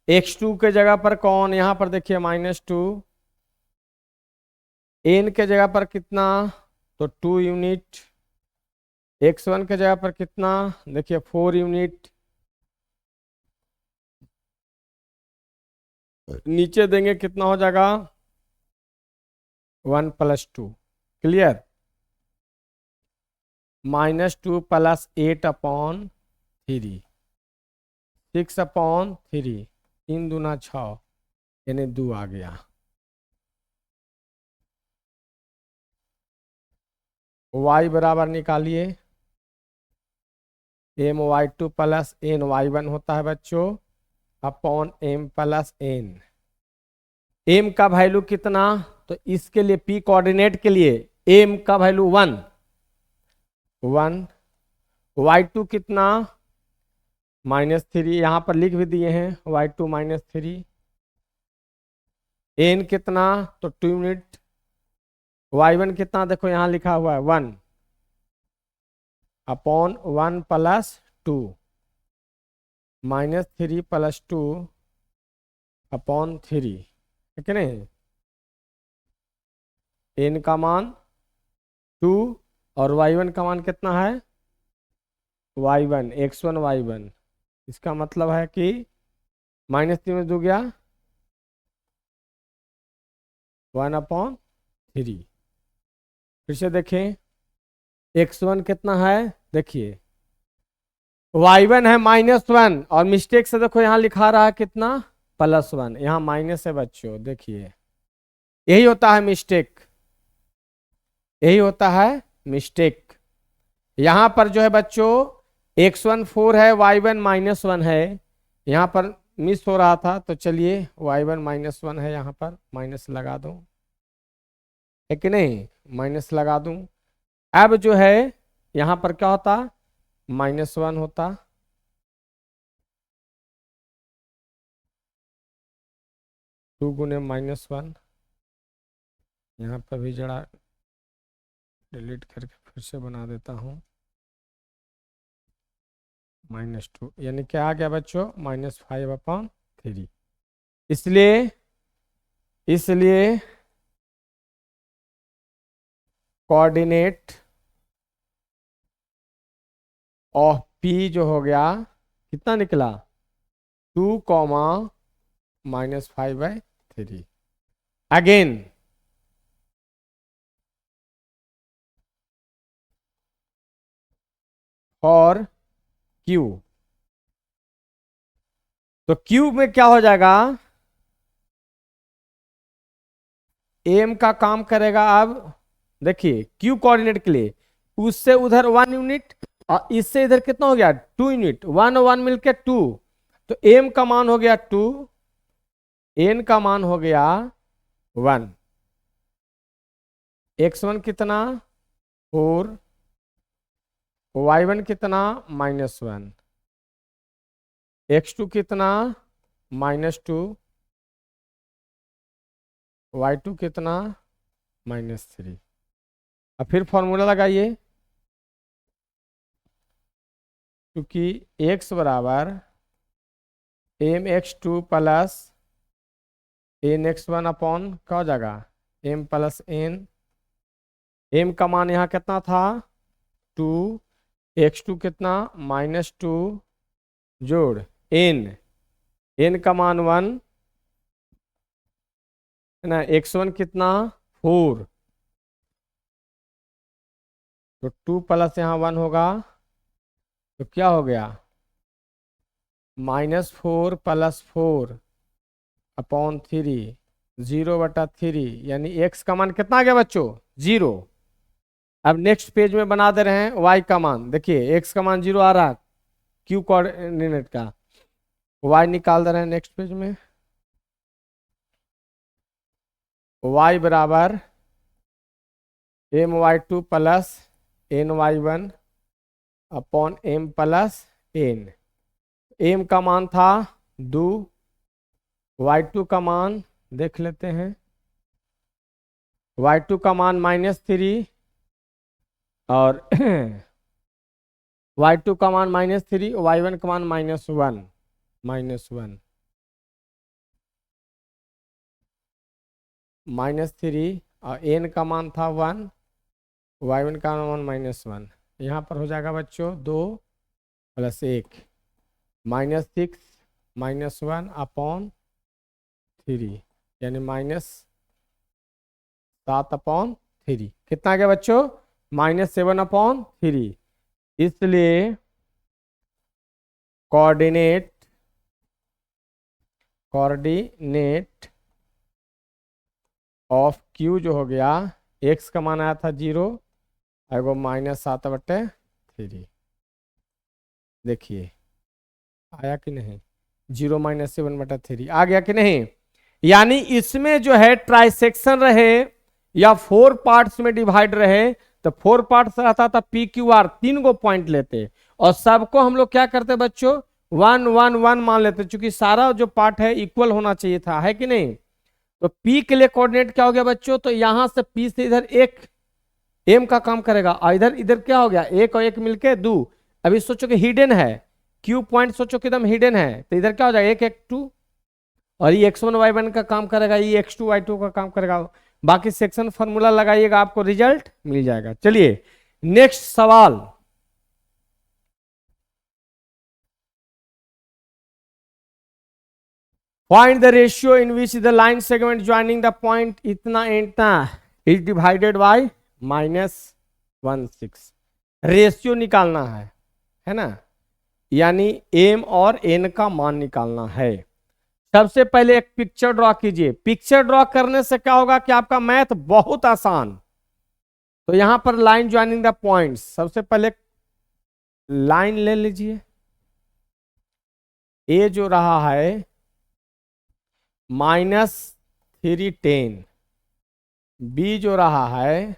x2 के जगह पर कौन, यहां पर देखिए -2, n के जगह पर कितना तो 2 यूनिट, x1 के जगह पर कितना देखिए 4 यूनिट, नीचे देंगे कितना हो जाएगा 1 + 2, क्लियर, -2 + 8/3, 6/3, 3 दूना 6 यानी 2 आ गया। y बराबर निकालिए my2 + ny1 होता है बच्चों अपॉन m + n। m का वैल्यू कितना, तो इसके लिए p कोऑर्डिनेट के लिए m का वैल्यू 1 1, y2 कितना -3, यहां पर लिख भी दिए हैं y2 -3, n कितना तो 2 यूनिट, y1 कितना देखो यहां लिखा हुआ है 1 अपॉन 1 + 2, -3 + 2 अपॉन 3, ठीक है नहीं, n का मान 2 और y1 का मान कितना है y1 x1 y1, इसका मतलब है कि -3 में 2 गया 1/3। फिर से देखें x1 कितना है, देखिए y1 है -1 और मिस्टेक से देखो यहां लिखा रहा है कितना +1, यहां माइनस है बच्चों, देखिए यही होता है मिस्टेक, यही होता है मिस्टेक। यहां पर जो है बच्चों x1 4 है y1 -1 है, यहां पर मिस हो रहा था, तो चलिए y1 -1 है, यहां पर माइनस लगा दूं, है कि नहीं, माइनस लगा दूं। अब जो है यहां पर क्या होता -1 होता, टू गुने -1, यहाँ पर भी जरा डिलीट करके फिर से बना देता हूँ -2, यानी क्या आ गया बच्चों -5/3। इसलिए इसलिए कोऑर्डिनेट ऑफ पी जो हो गया कितना निकला 2, -5/3। अगेन और क्यू, तो क्यू में क्या हो जाएगा, एम का काम करेगा, अब देखिए क्यू कोऑर्डिनेट के लिए उससे उधर 1 यूनिट और इससे इधर कितना हो गया 2 यूनिट, 1 और 1 मिलकर 2, तो एम का मान हो गया 2, एन का मान हो गया 1, x1 कितना 4, y1 कितना -1, x2 कितना -2, y2 कितना -3। अब फिर फॉर्मूला लगाइए, क्योंकि x बराबर mx2 प्लस nx1 अपॉन क्या हो जाएगा m प्लस n। m का मान यहाँ कितना था 2, x2 कितना -2 जोड़ n का मान 1 है ना, x1 कितना 4, तो 2 प्लस यहाँ 1 होगा, तो क्या हो गया -4 प्लस 4 अपॉन 3, 0/3, यानी x का मान कितना आ गया बच्चों 0। अब नेक्स्ट पेज में बना दे रहे हैं y का मान, देखिए x का मान 0 आ रहा, q कोऑर्डिनेट का, y निकाल दे रहे हैं नेक्स्ट पेज में। y बराबर my2 plus ny1 upon m plus n। m का मान था 2, y2 का मान देख लेते हैं, y2 का मान -3 और y2 का मान -3, y1 का मान -1 -3 और n का मान था 1, y1 का मान -1। यहाँ पर हो जाएगा बच्चों 2 + 1 -6 -1 अपॉन 3, यानी -7/3। कितना आ गया बच्चों -7/3। इसलिए कोऑर्डिनेट ऑफ Q जो हो गया, x का मान आया था 0 और वो -7/3। देखिए आया कि नहीं, 0 - 7/3 आ गया कि नहीं। यानी इसमें जो है ट्राइसेक्शन रहे या 4 पार्ट्स में डिवाइड रहे, तो 4 पार्ट्स रहता था PQR, 3 गो पॉइंट लेते और सबको हम लोग क्या करते बच्चों 1 1 1 मान लेते, क्योंकि सारा जो पार्ट है इक्वल होना चाहिए था, है कि नहीं। तो P के लिए कोऑर्डिनेट क्या हो गया बच्चों, तो यहां से P से इधर एक M का काम करेगा और इधर इधर क्या हो गया 1 और 1 मिलके 2। अभी सोचो कि हिडन है, Q पॉइंट सोचो कि एकदम हिडन है, तो इधर क्या हो जाएगा 1 1 2 और ये x1 y1 का काम करेगा, ये x2 y2 का काम करेगा। बाकी सेक्शन फॉर्मूला लगाइएगा आपको रिजल्ट मिल जाएगा। चलिए नेक्स्ट सवाल, find the ratio in which the line segment joining the point इतना इतना इज डिवाइडेड बाय -16। रेशियो निकालना है ना, यानी m और n का मान निकालना है। सबसे पहले एक पिक्चर ड्रॉ कीजिए, पिक्चर ड्रॉ करने से क्या होगा कि आपका मैथ बहुत आसान। तो यहां पर लाइन ज्वाइनिंग द पॉइंट्स, सबसे पहले लाइन ले लीजिए, ए जो रहा है -310, बी जो रहा है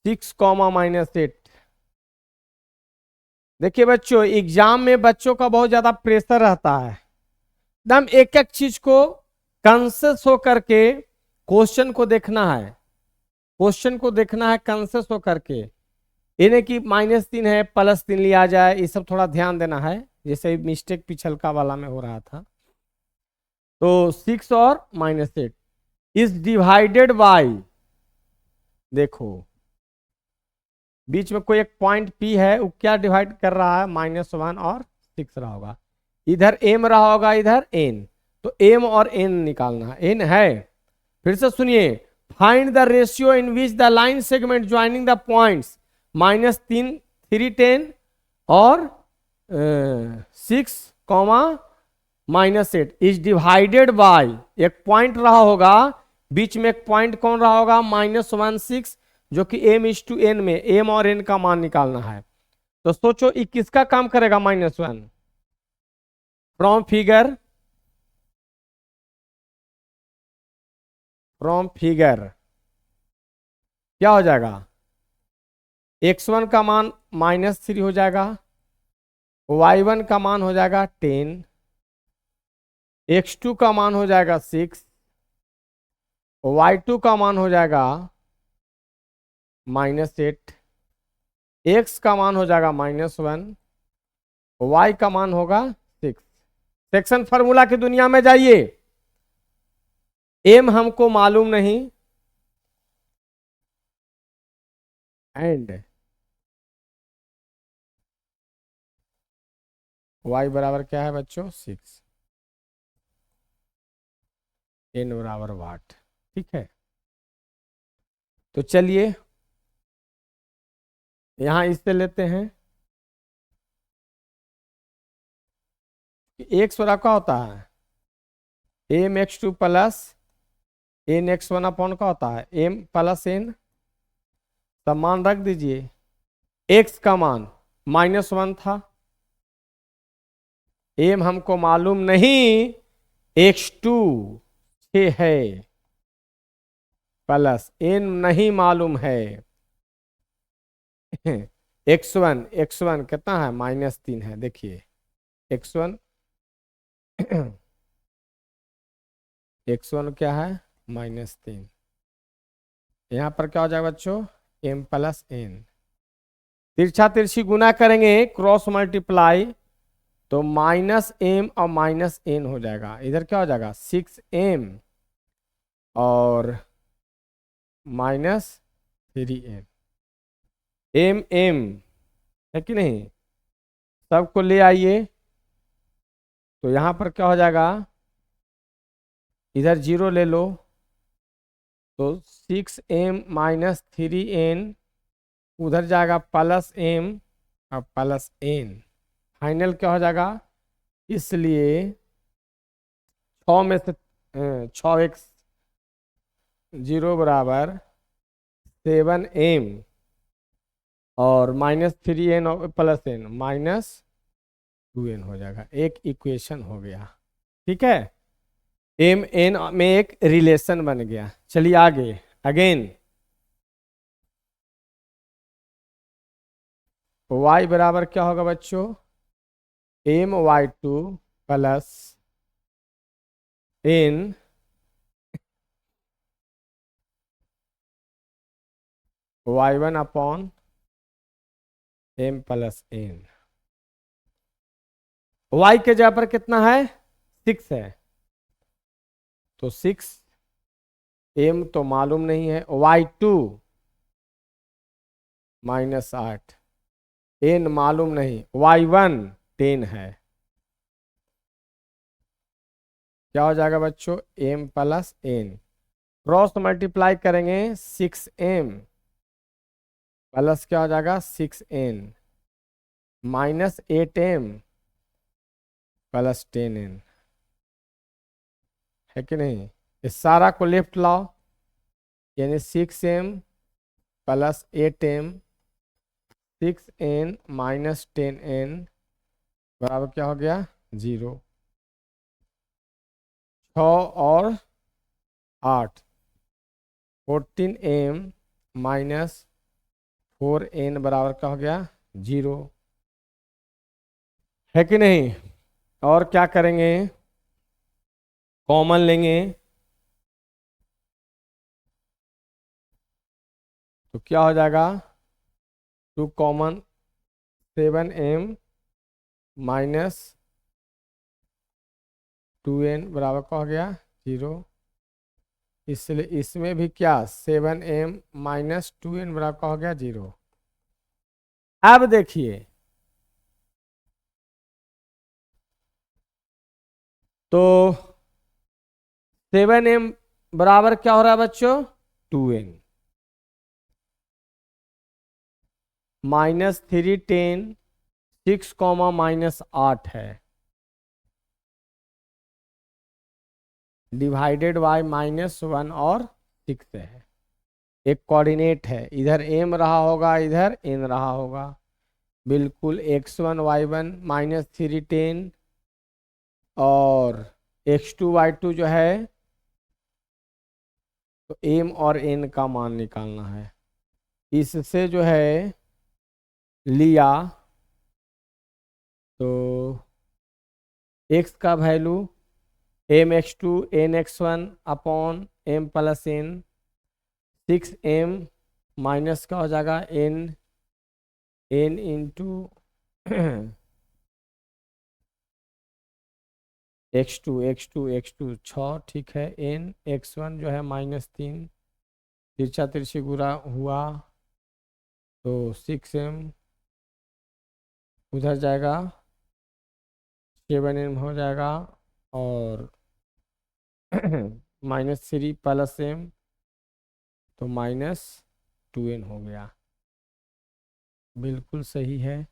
6, -8। देखिए बच्चों एग्जाम में बच्चों का बहुत ज्यादा प्रेशर रहता है, एकदम एक एक चीज को कॉन्शियस होकर के क्वेश्चन को देखना है, क्वेश्चन को देखना है कॉन्शियस होकर के। इन्हें कि -3 है +3 लिया जाए, ये सब थोड़ा ध्यान देना है, जैसे मिस्टेक पिछलका वाला में हो रहा था। तो 6 और -8 इज डिवाइडेड बाय, देखो बीच में कोई एक पॉइंट P है, वो क्या डिवाइड कर रहा है -1 और 6 रहा होगा, इधर m रहा होगा इधर n, तो m और n निकालना है, n है। फिर से सुनिए, find the ratio in which the line segment joining the points -3 310 और 6, -8 इज डिवाइडेड बाय, एक पॉइंट रहा होगा बीच में, एक पॉइंट कौन रहा होगा -16, जो कि m/n में m और n का मान निकालना है। तो सोचो ये किसका काम करेगा -1, फ्रॉम फिगर क्या हो जाएगा, x1 का मान -3 हो जाएगा, y1 का मान हो जाएगा 10, x2 का मान हो जाएगा 6, y2 का मान हो जाएगा -8, x का मान हो जाएगा -1, y का मान होगा 6। सेक्शन फार्मूला की दुनिया में जाइए, m हमको मालूम नहीं, एंड y बराबर क्या है बच्चों 6, n बराबर वाट। ठीक है, तो चलिए यहां इससे लेते हैं। x बराबर क्या होता है mx2 प्लस nx1 अपॉन का होता है m प्लस n, सब मान रख दीजिए। x का मान -1 था, m हमको मालूम नहीं, x2 6 है, प्लस n नहीं मालूम है x1 कितना है -3 है, देखिए x1 x1 क्या है -3, यहां पर क्या हो जाएगा बच्चों m प्लस n, तिरछा तिरछी गुना करेंगे क्रॉस मल्टीप्लाई, तो -m और -n हो जाएगा, इधर क्या हो जाएगा 6m और -3m, m है कि नहीं, सबको ले आइए, तो यहां पर क्या हो जाएगा, इधर 0 ले लो, तो 6m -3n, उधर जाएगा +m और +n, फाइनल क्या हो जाएगा, इसलिए 6 में से 6x 0 बराबर 7m और -3n और +n -2n हो जाएगा, एक इक्वेशन हो गया। ठीक है, m n में एक रिलेशन बन गया। चलिए आगे, अगेन y बराबर क्या होगा बच्चों my2 plus n y1 upon m plus n, y के जगह पर कितना है 6 है, तो 6, m तो मालूम नहीं है, y2 -8, n मालूम नहीं, y1 10 है, क्या हो जाएगा बच्चों m plus n, cross multiply करेंगे 6m प्लस क्या हो जाएगा 6n -8m प्लस 10n, है कि नहीं, इस सारा को लेफ्ट लाओ, यानी 6m plus 8m 6n -10n बराबर क्या हो गया 0, 6 और 8 14m -4n बराबर क्या हो गया 0, है कि नहीं। और क्या करेंगे, कॉमन लेंगे, तो क्या हो जाएगा 2 कॉमन 7m -2n बराबर क्या हो गया 0, इसलिए इसमें भी क्या 7m -2n बराबर क्या हो गया 0। अब देखिए, तो 7m बराबर क्या हो रहा है बच्चों 2n, -3 10 6 -8 है, डिवाइडेड बाय -1 और 6 है, एक कोऑर्डिनेट है, इधर m रहा होगा इधर n रहा होगा, बिल्कुल x1 y1 -3 10 और x2 y2 जो है, तो m और n का मान निकालना है, इससे जो है लिया, तो x का value mx2 nx1 upon m plus n, 6m minus का हो जाएगा n इंटू x2 6, ठीक है। n x1 जो है -3, तिरछा तिरछी गुणा हुआ तो 6m उधर जाएगा, 7m हो जाएगा, और -3 प्लस m तो -2n हो गया। बिल्कुल सही है।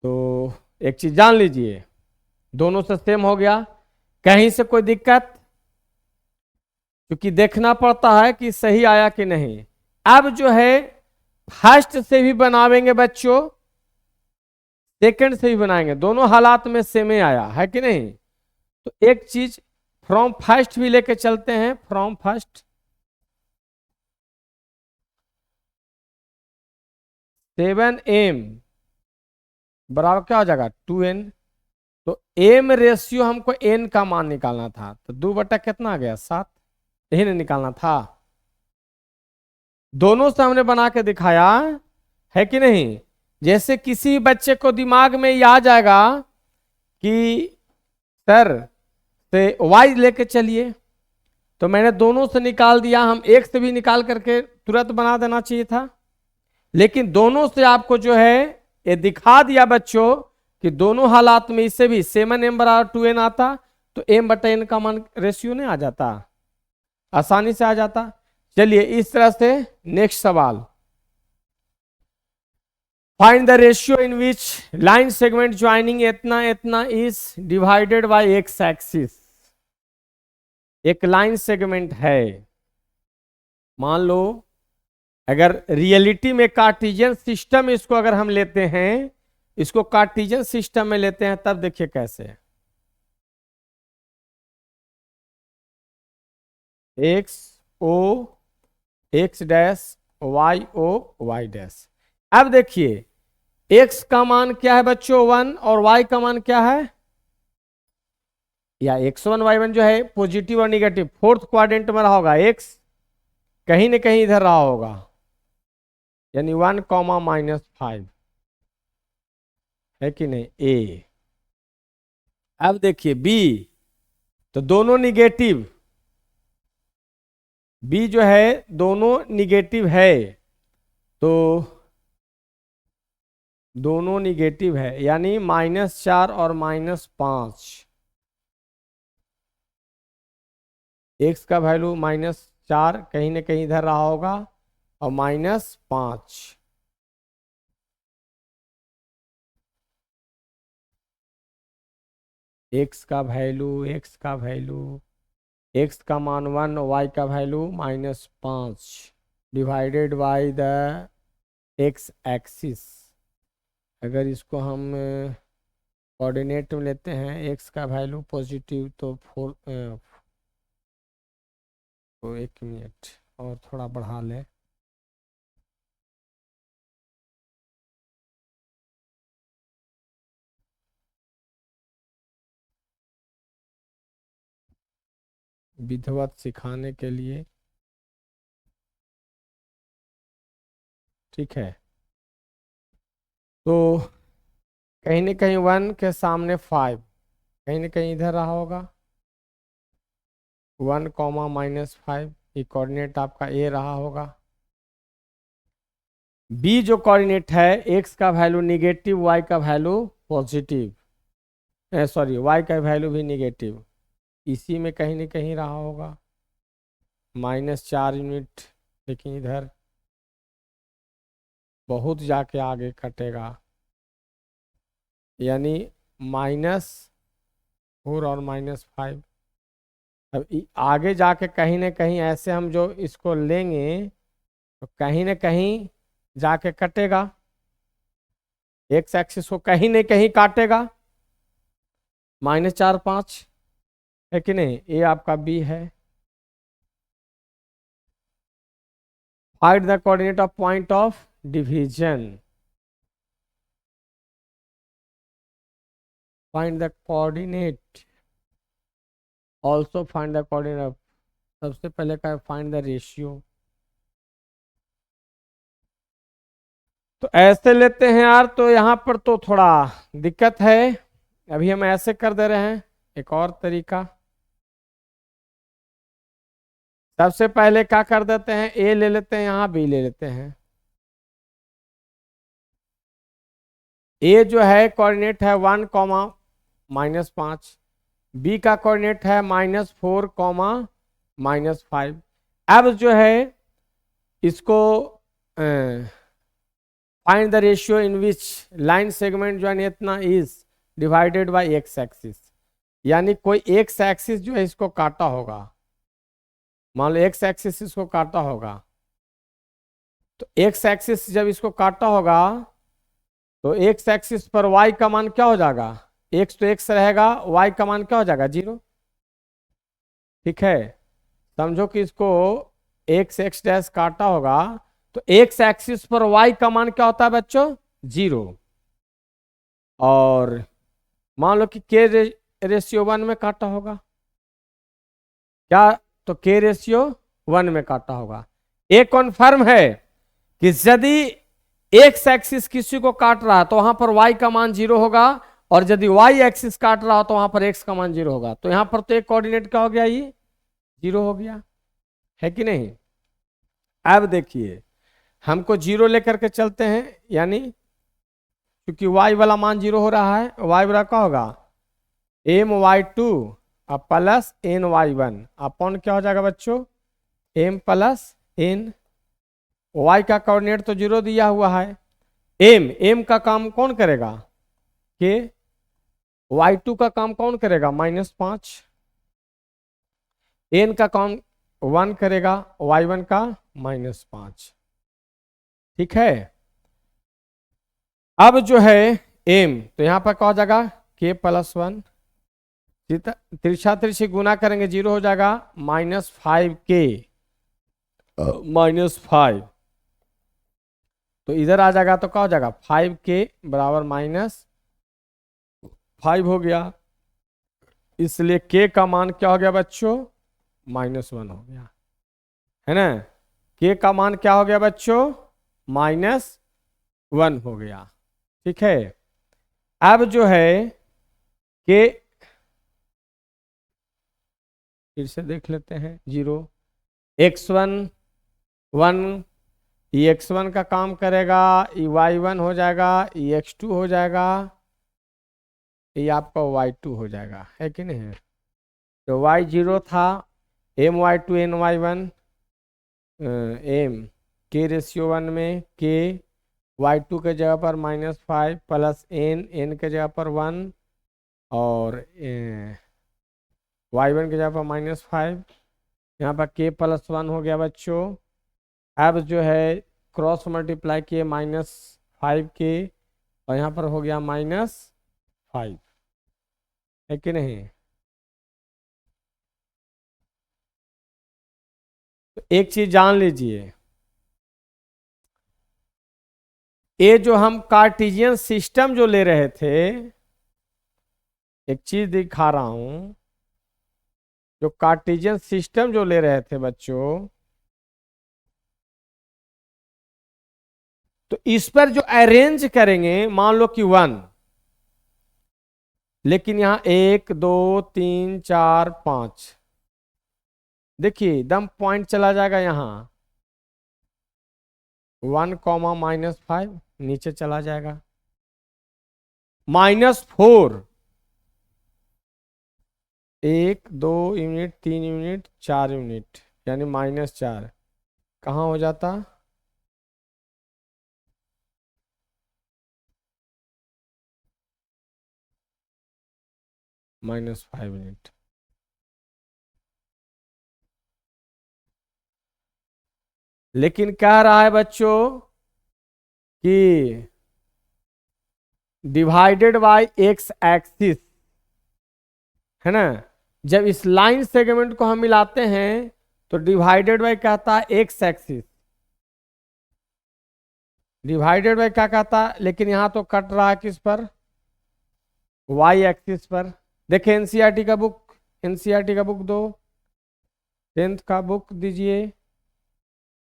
तो एक चीज जान लीजिए, दोनों से सेम हो गया, कहीं से कोई दिक्कत, क्योंकि देखना पड़ता है कि सही आया कि नहीं। अब जो है फर्स्ट से भी बनावेंगे बच्चों, सेकंड से भी बनाएंगे, दोनों हालात में सेम ही आया है कि नहीं। तो एक चीज फ्रॉम फर्स्ट भी लेके चलते हैं, फ्रॉम फर्स्ट 7m बराबर क्या हो जाएगा 2n। तो m रेशियो हमको n का मान निकालना था, तो 2 बटा कितना आ गया 7, यही नहीं निकालना था। दोनों से हमने बना के दिखाया है कि नहीं। जैसे किसी बच्चे को दिमाग में ये आ जाएगा कि सर से y लेके चलिए, तो मैंने दोनों से निकाल दिया, हम एक से भी निकाल करके तुरंत बना देना चाहिए था, लेकिन दोनों से आपको जो है ये दिखा दिया बच्चों कि दोनों हालात में इससे भी 7m बराबर 2n आता, तो m बटा n का मान रेशियो नहीं आ जाता, आसानी से आ जाता। चलिए इस तरह से नेक्स्ट सवाल, find the ratio in which line segment joining इतना इतना is divided by x axis. एक लाइन सेगमेंट है, मान लो अगर रियलिटी में कार्टेशियन सिस्टम इसको अगर हम लेते हैं, इसको कार्टेशियन सिस्टम में लेते हैं, तब देखिए कैसे X O X dash Y O Y dash. अब देखिए x का मान क्या है बच्चों 1, और y का मान क्या है, या x1 y1 जो है पॉजिटिव और निगेटिव फोर्थ क्वाड्रेंट में रहा होगा, x कहीं ना कहीं इधर रहा होगा, यानी 1, -5 है कि नहीं a। अब देखिए b, तो दोनों निगेटिव, b जो है दोनों निगेटिव है, तो दोनों निगेटिव है, यानी -4 और -5, x का वैल्यू -4 कहीं ना कहीं इधर रहा होगा, और -5, x का वैल्यू x का मान 1, y का value -5 divided by the x axis. अगर इसको हम कोऑर्डिनेट में लेते हैं, x का वैल्यू पॉजिटिव तो 4, तो 1 मिनट और थोड़ा बढ़ा लें, विधिवत सिखाने के लिए, ठीक है। तो कहीं ना कहीं 1 के सामने 5 कहीं ना कहीं इधर रहा होगा, 1, -5 ये कोऑर्डिनेट आपका ए रहा होगा। बी जो कोऑर्डिनेट है, एक्स का वैल्यू निगेटिव, वाई का वैल्यू पॉजिटिव, सॉरी वाई का वैल्यू भी निगेटिव, इसी में कहीं ना कहीं रहा होगा, -4 यूनिट, लेकिन इधर बहुत जाके आगे कटेगा, यानी -4 और -5। अब आगे जाके कहीं ना कहीं ऐसे हम जो इसको लेंगे तो कहीं ना कहीं जाके कटेगा, एक्स एक्सिस को कहीं ना कहीं काटेगा, -4 5 है कि नहीं, ये आपका बी है। Find the coordinate of point of division, find the coordinate, also find the coordinate of सबसे पहले का फाइंड द रेशियो। तो ऐसे लेते हैं यार, तो यहाँ पर तो थोड़ा दिक्कत है। अभी हम ऐसे कर दे रहे हैं, एक और तरीका। सबसे पहले क्या कर देते हैं, ए ले लेते हैं, यहाँ बी ले लेते हैं। ए जो है कोऑर्डिनेट है 1, -5। बी का कोऑर्डिनेट है -4, -5। अब जो है इसको find the ratio in which line segment जो है इतना is divided by x axis. यानी कोई एक्स एक्सिस जो है इसको काटा होगा, मान लो एक्स एक्सिस इसको काटा होगा। तो एक्स एक्सिस जब इसको काटा होगा तो एक्स एक्सिस पर वाई का मान क्या हो जाएगा, एक्स तो एक्स रहेगा, वाई का मान क्या हो जाएगा, 0। ठीक है, समझो कि इसको एक्स एक्स डैश काटा होगा, तो एक्स एक्सिस पर वाई का मान क्या होता है बच्चों, 0। और मान लो कि के रेशियो 1 में काटा होगा, क्या, तो के रेशियो 1 में काटा होगा। एक कन्फर्म है कि यदि एक्स एक्सिस किसी को काट रहा है तो वहां पर वाई का मान 0 होगा, और यदि वाई एक्सिस काट रहा हो तो वहां पर एक्स का मान 0 होगा। तो यहां पर तो एक कोऑर्डिनेट क्या हो गया, ये 0 हो गया, है कि नहीं। अब देखिए हमको 0 लेकर के चलते हैं, यानी क्योंकि y वाला मान 0 हो रहा है, y वाला क्या होगा, my2 प्लस ny1 अपॉन क्या हो जाएगा बच्चों, m प्लस n। y का कोऑर्डिनेट तो 0 दिया हुआ है, m का काम कौन करेगा, k, y2 का काम कौन करेगा, -5, n का काम 1 करेगा, y1 का -5। ठीक है, अब जो है m, तो यहां पर क्या हो जाएगा, k + 1, तिरछा तिरछी गुना करेंगे 0 हो जाएगा, -5k -5। तो इधर आ जाएगा तो क्या हो जाएगा, 5k बराबर -5 हो गया। इसलिए k का मान क्या हो गया बच्चों, -1 हो गया, है ना। k का मान क्या हो गया बच्चों, -1 हो गया। ठीक है, अब जो है k, फिर से देख लेते हैं, 0 x1 1, ये x1 का काम करेगा, ये y1 हो जाएगा, ये x2 हो जाएगा, ये आपका y2 हो जाएगा, है कि नहीं। तो y0 था, my2 ny1, m k ratio 1 में k y2 के जगह पर -5 प्लस n के जगह पर 1, और y1 की जगह पर -5, यहाँ पर k + 1 हो गया बच्चों। अब जो है क्रॉस मल्टीप्लाई किए -5k, और यहाँ पर हो गया -5, है कि नहीं। तो एक चीज जान लीजिए, ये जो हम कार्टेशियन सिस्टम जो ले रहे थे, एक चीज दिखा रहा हूं, जो कार्टेशियन सिस्टम जो ले रहे थे बच्चों, तो इस पर जो अरेंज करेंगे, मान लो कि 1, लेकिन यहां 1 2 3 4 5, देखिए एकदम पॉइंट चला जाएगा, यहां 1, -5 नीचे चला जाएगा, -4, 1 2 यूनिट 3 यूनिट 4 यूनिट, यानी -4 कहाँ हो जाता, -5 यूनिट। लेकिन कह रहा है बच्चों कि डिवाइडेड बाय एक्स एक्सिस, है ना। जब इस लाइन सेगमेंट को हम मिलाते हैं तो डिवाइडेड बाय कहता है एक्स एक्सिस, डिवाइडेड बाय क्या कहता है, लेकिन यहां तो कट रहा है किस पर, वाई एक्सिस पर। देखिए एनसीईआरटी का बुक, एनसीईआरटी का बुक दो, 10th का बुक दीजिए,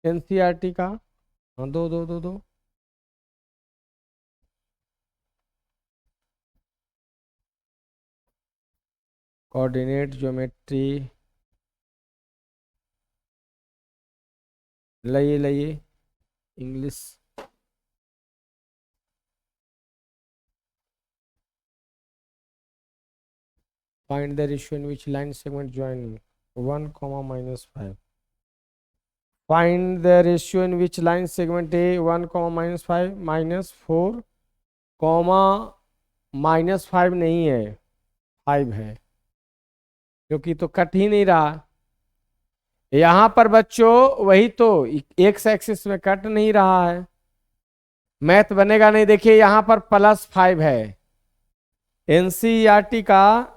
एनसीईआरटी का। हाँ, दो दो दो दो। कोऑर्डिनेट ज्योमेट्री, लाइए लाइए, English. Find the ratio in which line segment join 1, -5। Find the ratio in which line segment ए 1, -5 -4, -5 नहीं है, 5 है, क्योंकि तो कट ही नहीं रहा। यहां पर बच्चों वही तो एक्स एक्सिस में कट नहीं रहा है, मैथ बनेगा नहीं। देखिए यहां पर +5 है एनसीईआरटी का।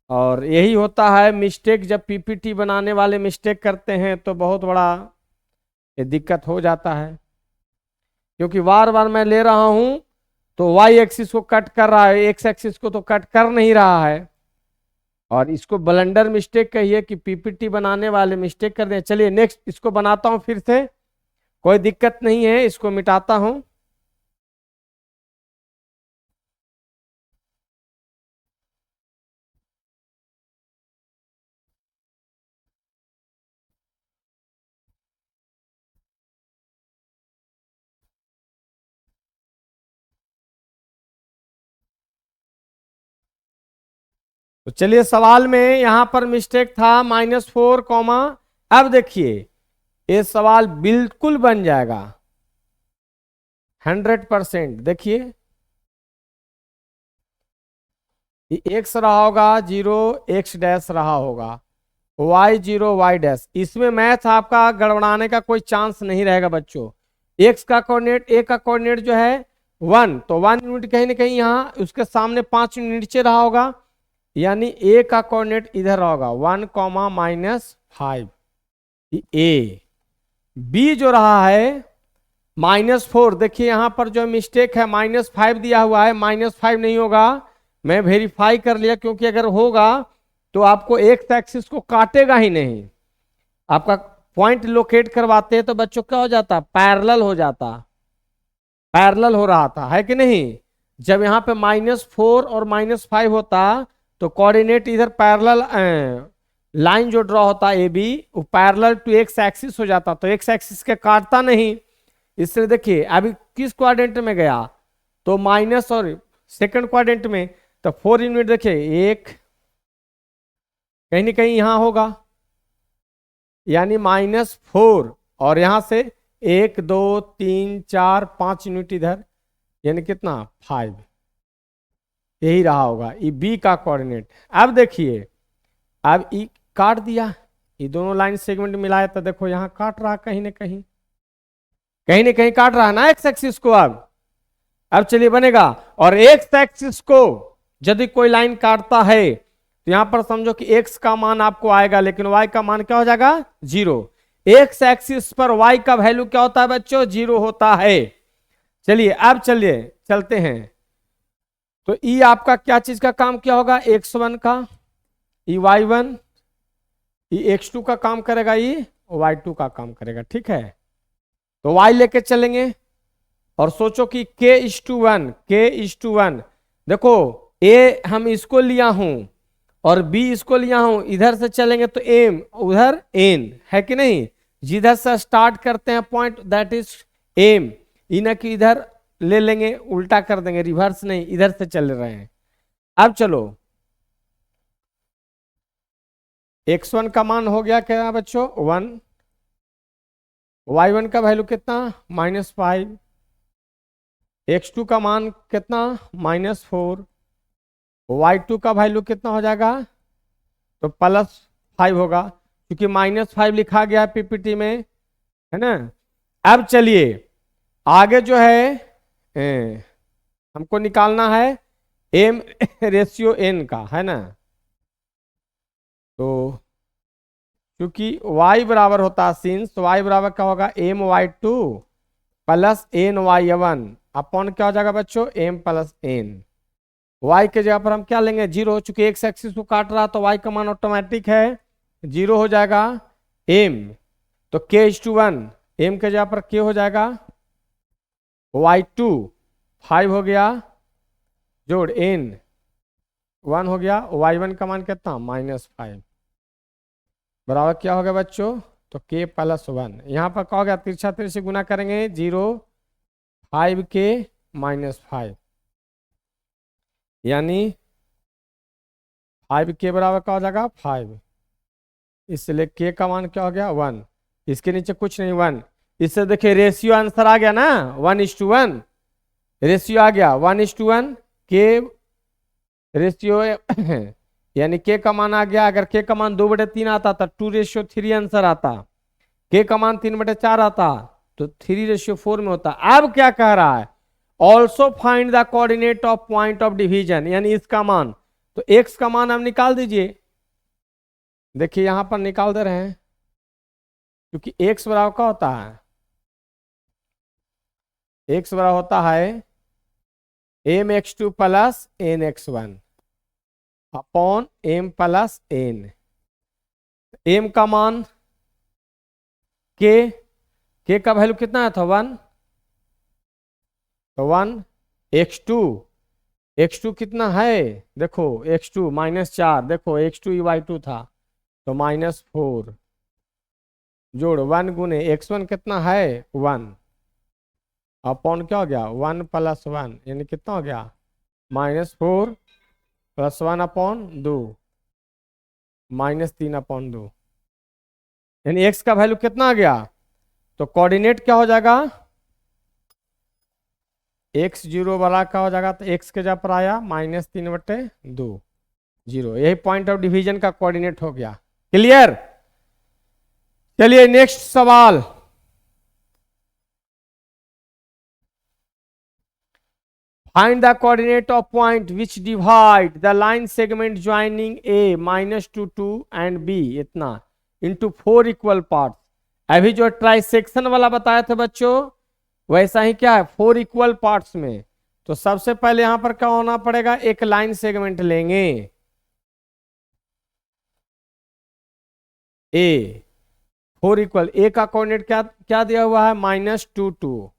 और यही होता है मिस्टेक, जब पीपीटी बनाने वाले मिस्टेक करते हैं तो बहुत बड़ा ये दिक्कत हो जाता है, क्योंकि बार बार मैं ले रहा हूं तो वाई एक्सिस को कट कर रहा है, एक्स एक्सिस को तो कट कर नहीं रहा है। और इसको ब्लंडर मिस्टेक कहिए कि पीपीटी बनाने वाले मिस्टेक कर दें। चलिए नेक्स्ट इसको बनाता हूं फिर से, कोई दिक्कत नहीं है, इसको मिटाता हूं। तो चलिए सवाल में यहां पर मिस्टेक था -4, अब देखिए ये सवाल बिल्कुल बन जाएगा 100%। देखिए एक्स रहा होगा 0, एक्स डैश रहा होगा, y0 y डैश। इसमें मैथ आपका गड़बड़ाने का कोई चांस नहीं रहेगा बच्चों। एक्स का कोऑर्डिनेट, ए का कोऑर्डिनेट जो है 1, तो 1 यूनिट कहीं ना कहीं यहाँ उसके सामने 5 यूनिट नीचे रहा होगा, यानी ए का कोऑर्डिनेट इधर होगा 1, -5। ए बी जो रहा है -4, देखिए यहां पर जो मिस्टेक है -5 दिया हुआ है, -5 नहीं होगा, मैं वेरीफाई कर लिया, क्योंकि अगर होगा तो आपको एक्स एक्सिस को काटेगा ही नहीं। आपका पॉइंट लोकेट करवाते हैं तो बच्चों क्या हो जाता, पैरेलल हो जाता, पैरेलल हो रहा था, है कि नहीं। जब यहाँ पे -4 और -5 होता तो कोऑर्डिनेट इधर पैरेलल, लाइन जो ड्रॉ होता ए बी वो पैरेलल टू एक्स एक्सिस हो जाता, तो एक्स एक्सिस के काटता नहीं। इसलिए देखिए अभी किस क्वाड्रेंट में गया, तो माइनस, और सेकंड क्वाड्रेंट में, तो 4 यूनिट देखिए एक कहीं ना कहीं यहां होगा, यानी -4, और यहां से 1 2 3 4 5 यूनिट इधर, यानी कितना 5, यही रहा होगा ये बी का कोऑर्डिनेट। अब देखिए अब ई काट दिया, ये दोनों लाइन सेगमेंट मिलाया तो देखो यहां काट रहा, कहीं ना कहीं, कहीं ना कहीं काट रहा है ना एक्स एक्सिस को। अब चलिए बनेगा, और एक्स एक्सिस को यदि कोई लाइन काटता है तो यहां पर समझो कि एक्स का मान आपको आएगा, लेकिन वाई का मान क्या हो जाएगा 0। एक्स एक्सिस पर वाई का वैल्यू क्या होता है बच्चों, 0 होता है। चलिए अब चलिए चलते हैं, तो ई आपका क्या चीज का काम क्या होगा, x1 का, ई y1, ई x2 का काम करेगा, ई y2 का काम करेगा, ठीक है। तो y लेके चलेंगे और सोचो कि k:1, k:1, देखो a हम इसको लिया हूं और b इसको लिया हूं, इधर से चलेंगे तो m उधर n, है कि नहीं। जिधर से स्टार्ट करते हैं पॉइंट दैट इज m, इन्हें कि इधर ले लेंगे, उल्टा कर देंगे, रिवर्स नहीं, इधर से चल रहे हैं। अब चलो x1 का मान हो गया क्या बच्चों 1, y1 का वैल्यू कितना -5, x2 का मान कितना -4, y2 का वैल्यू कितना हो जाएगा, तो +5 होगा, क्योंकि -5 लिखा गया है पीपीटी में, है ना। अब चलिए आगे जो है हमको निकालना है m रेशियो n का, है ना। तो क्योंकि y बराबर होता है सिंस, तो y बराबर क्या होगा my2 प्लस ny1 अपॉन क्या हो जाएगा बच्चों m प्लस n। y के जगह पर हम क्या लेंगे 0, चूंकि एक्स एक्सिस को काट रहा तो y का मान ऑटोमेटिक है 0 हो जाएगा। एम, तो k:1, एम के जगह पर k हो जाएगा y2, 5 हो गया, जोड़ n 1 हो गया, y1 का मान कितना -5, बराबर क्या हो गया बच्चों, तो k+1, यहाँ पर क्या हो गया, तिरछा तिरछा से गुना करेंगे 0 5k -5, यानी 5k बराबर क्या हो जाएगा 5, इसलिए k का मान क्या हो गया 1, इसके नीचे कुछ नहीं 1, इससे देखिए रेशियो आंसर आ गया ना 1:1, रेशियो आ गया 1:1, के रेशियो यानी के का मान आ गया, अगर के का मान 2/3 आता था 2:3 आंसर आता, के का मान 3/4 आता तो 3:4 में होता। अब क्या कह रहा है, also find the coordinate of point of division, यानी इसका मान, तो एक्स का मान आप निकाल दीजिए, देखिए यहां पर निकाल दे रहे हैं, क्योंकि एक्स बराबर क्या होता है, एक्स बराबर होता है mx2 plus nx1 upon m plus n, m का मान k का वैल्यू कितना है था 1, तो 1, x2 कितना है, देखो x2 -4, देखो x2 y2 था तो -4, जोड़ 1 गुने x1 कितना है 1, अपॉन क्या हो गया 1 + 1, यानी कितना हो गया -4 + 1 अपॉन 2, -3/2, यानी x का वैल्यू कितना आ गया, तो कोऑर्डिनेट क्या हो जाएगा, x0 वाला क्या हो जाएगा, तो x के जगह पर आया -3/2, 0, यही पॉइंट ऑफ डिवीजन का कोऑर्डिनेट हो गया। क्लियर, चलिए नेक्स्ट सवाल, find the coordinate of point which divide the line segment joining a -2 2 and b इतना into 4 equal parts। अभी जो ट्राइसेक्शन वाला बताया था बच्चों, वैसा ही क्या है 4 इक्वल पार्ट्स में, तो सबसे पहले यहां पर क्या होना पड़ेगा, एक लाइन सेगमेंट लेंगे ए, 4 इक्वल, ए का कोऑर्डिनेट क्या क्या दिया हुआ है -2 2,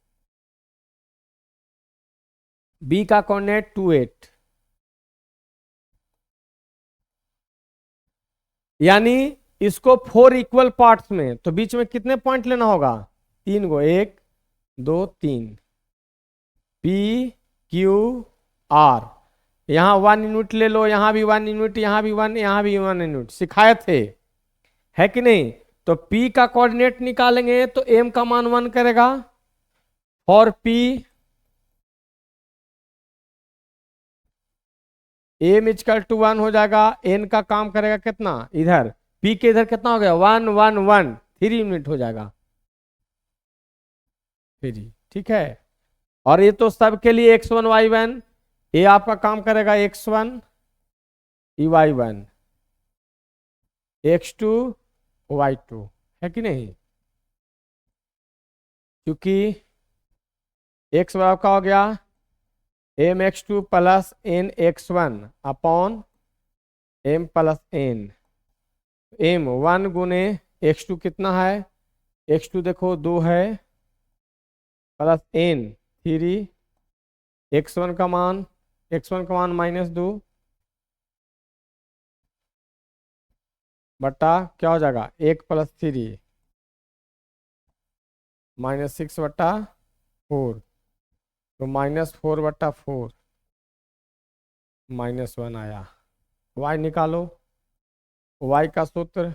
बी का कोऑर्डिनेट 2 8, यानी इसको 4 इक्वल पार्ट्स में, तो बीच में कितने पॉइंट लेना होगा, 3 गो, 1 2 3, पी क्यू आर, यहां 1 यूनिट ले लो, यहां भी 1 यूनिट, यहां भी 1, यहां भी 1 यूनिट, सिखाए थे है कि नहीं। तो P का कोऑर्डिनेट निकालेंगे तो M का मान 1 करेगा, और P M = 1 हो जाएगा, N का काम करेगा कितना, इधर P के इधर कितना हो गया 1 1 1, 3 यूनिट हो जाएगा 3, ठीक है। और ये तो सबके लिए x1 y1, ये आपका काम करेगा x1 y1 x2 y2, है कि नहीं, क्योंकि x बराबर का हो गया mx2 plus nx1 upon m plus n, m 1 गुने x2 कितना है, x2 देखो 2 है, प्लस n 3, x1 का मान -2 बटा क्या हो जाएगा 1 + 3 -6/4, तो -4/4 -1 आया। y निकालो, y का सूत्र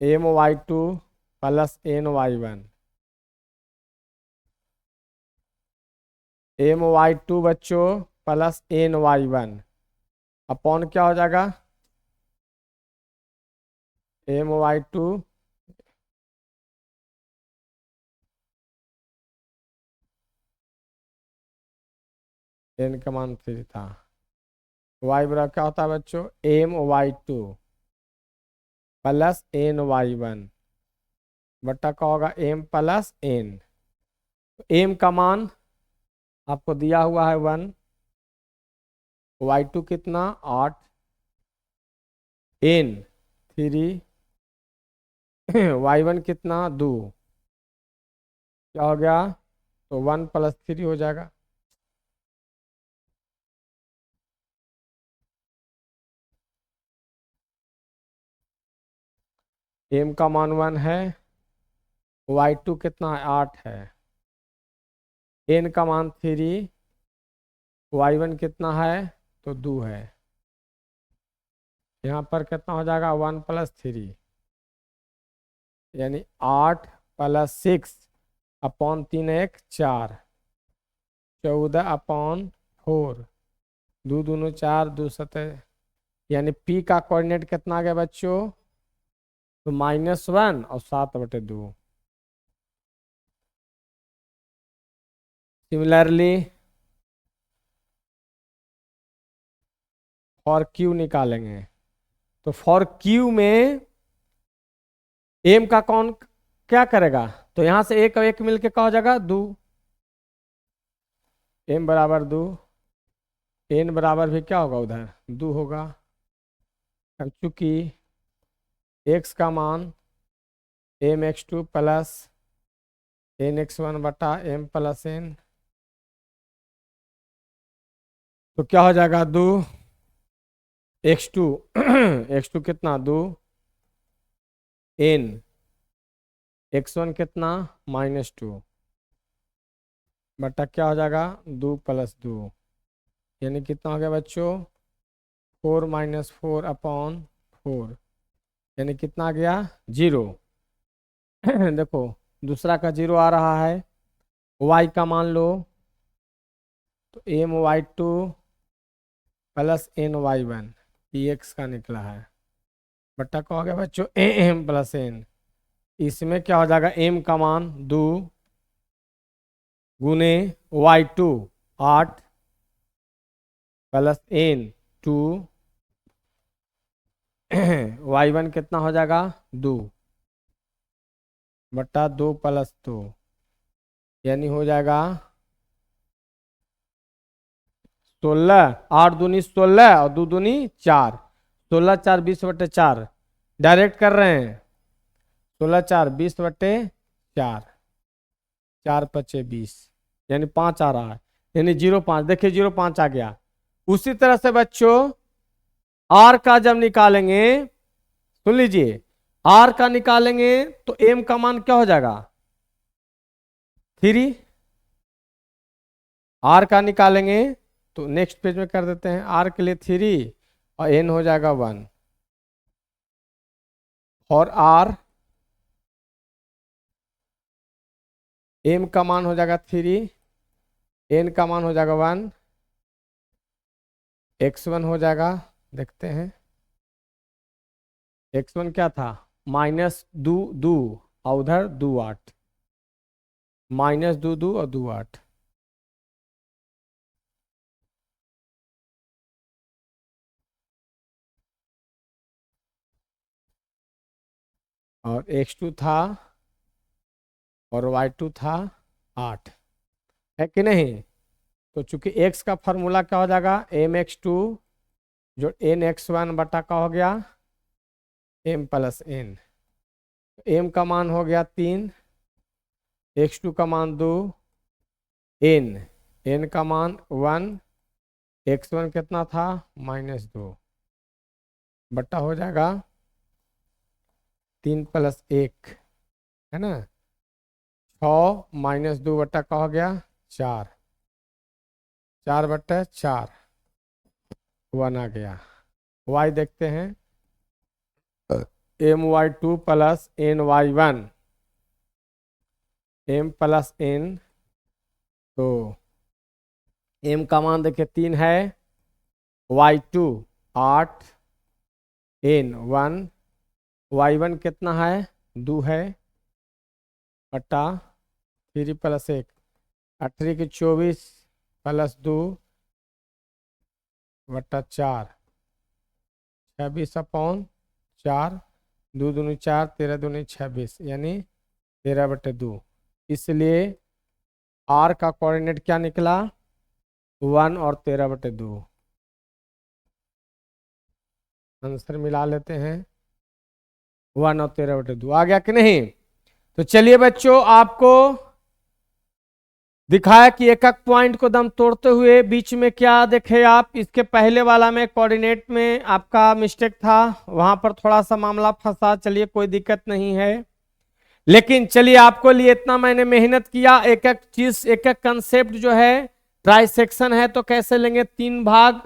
my2 प्लस ny1, my2 बच्चों प्लस ny1 अपॉन क्या हो जाएगा my2 n का मान 3 था, y बराबर क्या होता है बच्चों my2 प्लस ny1 बट्टा का होगा m प्लस n, m का मान आपको दिया हुआ है 1, y2 कितना 8, n 3 y1 कितना 2, क्या हो गया, तो 1 + 3 हो जाएगा। m का मान 1 है, y2 कितना है 8 है, n का मान 3, y1 कितना है तो 2 है। यहाँ पर कितना हो जाएगा 1 + 3 यानी 8 + 6 अपॉन 3 1 4, 14/4, 2 दूनी 4, 2 7, यानी p का कोऑर्डिनेट कितना आ गया बच्चों, तो -1 और 7/2। सिमिलरली फॉर क्यू निकालेंगे, तो फॉर क्यू में एम का कौन क्या करेगा, तो यहां से एक और एक मिलके क्या हो जाएगा 2, m बराबर 2, n बराबर भी क्या होगा उधर 2 होगा। अब चूंकि x का मान mx2 + nx1/m + n, तो क्या हो जाएगा 2 x2 x2 कितना 2, n x1 कितना -2 बटा क्या हो जाएगा 2 + 2, यानी कितना हो गया बच्चों 4 - 4/4, यानी कितना आ गया 0। देखो दूसरा का 0 आ रहा है, y का मान लो तो my2 + ny1, ये x का निकला है, बट्टा क्या हो गया बच्चों m + n, इसमें क्या हो जाएगा m का मान 2 गुने y2 8 + n 2 y1 कितना हो जाएगा 2 बट्टा 2 + 2, यानी हो जाएगा 16, 8 दूनी 16 और 2 दूनी 4, 16 4 20/4, डायरेक्ट कर रहे हैं 16 4 20/4, 4 × 20, यानी 5 आ रहा है, यानी 0.5, देखिए 0.5 आ गया। उसी तरह से बच्चों आर का जब निकालेंगे, सुन लीजिए आर का निकालेंगे तो एम का मान क्या हो जाएगा 3, आर का निकालेंगे तो नेक्स्ट पेज में कर देते हैं, आर के लिए 3 और एन हो जाएगा 1, और आर एम का मान हो जाएगा 3, एन का मान हो जाएगा 1, x1 हो जाएगा, देखते हैं x1 क्या था -2 और उधर 2 8, -2 और 2 8, और x2 था और y2 था 8, है कि नहीं। तो चूंकि x का फॉर्मूला क्या हो जाएगा mx2 जो nx1 बटा का हो गया m + n, m का मान हो गया 3, x2 का मान 2, n का मान 1, x1 कितना था -2 बट्टा हो जाएगा 3 + 1, है ना 6 -2 बट्टा का हो गया 4, 4/4 1 आ गया। y देखते हैं my2 + ny1, m + n, तो m का मान देखिए 3 है, y2 8, n 1, y1 कितना है 2 है बटा 3 + 1, 18 की 24 + 2 बटा 4, 26/4, 2 दूनी 4, 13 दूनी 26, यानी 13/2, इसलिए आर का कोऑर्डिनेट क्या निकला 1 और 13/2। आंसर मिला लेते हैं 1 और 13/2 आ गया कि नहीं। तो चलिए बच्चों, आपको दिखाया कि एक एक पॉइंट को दम तोड़ते हुए बीच में क्या देखे आप, इसके पहले वाला में कोऑर्डिनेट में आपका मिस्टेक था, वहां पर थोड़ा सा मामला फंसा। चलिए कोई दिक्कत नहीं है, लेकिन चलिए आपको लिए इतना मैंने मेहनत किया, एक एक चीज एक एक कंसेप्ट जो है, ट्राइसेक्शन है तो कैसे लेंगे, 3 भाग,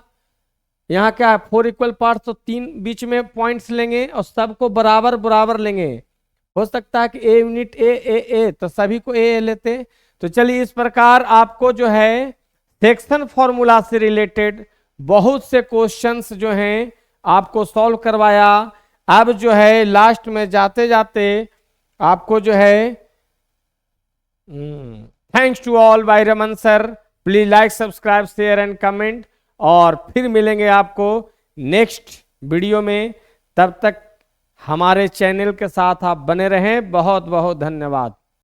यहाँ क्या है 4 इक्वल पार्ट, तो 3 बीच में पॉइंट्स लेंगे और सबको बराबर बराबर लेंगे। हो सकता है कि ए यूनिट ए तो सभी को ए लेते। तो चलिए इस प्रकार आपको जो है सेक्शन फॉर्मूला से रिलेटेड बहुत से क्वेश्चंस जो हैं आपको सॉल्व करवाया। अब जो है लास्ट में जाते जाते आपको जो है thanks to all by Raman sir, please like subscribe share and comment, और फिर मिलेंगे आपको नेक्स्ट वीडियो में। तब तक हमारे चैनल के साथ आप बने रहें। बहुत बहुत धन्यवाद।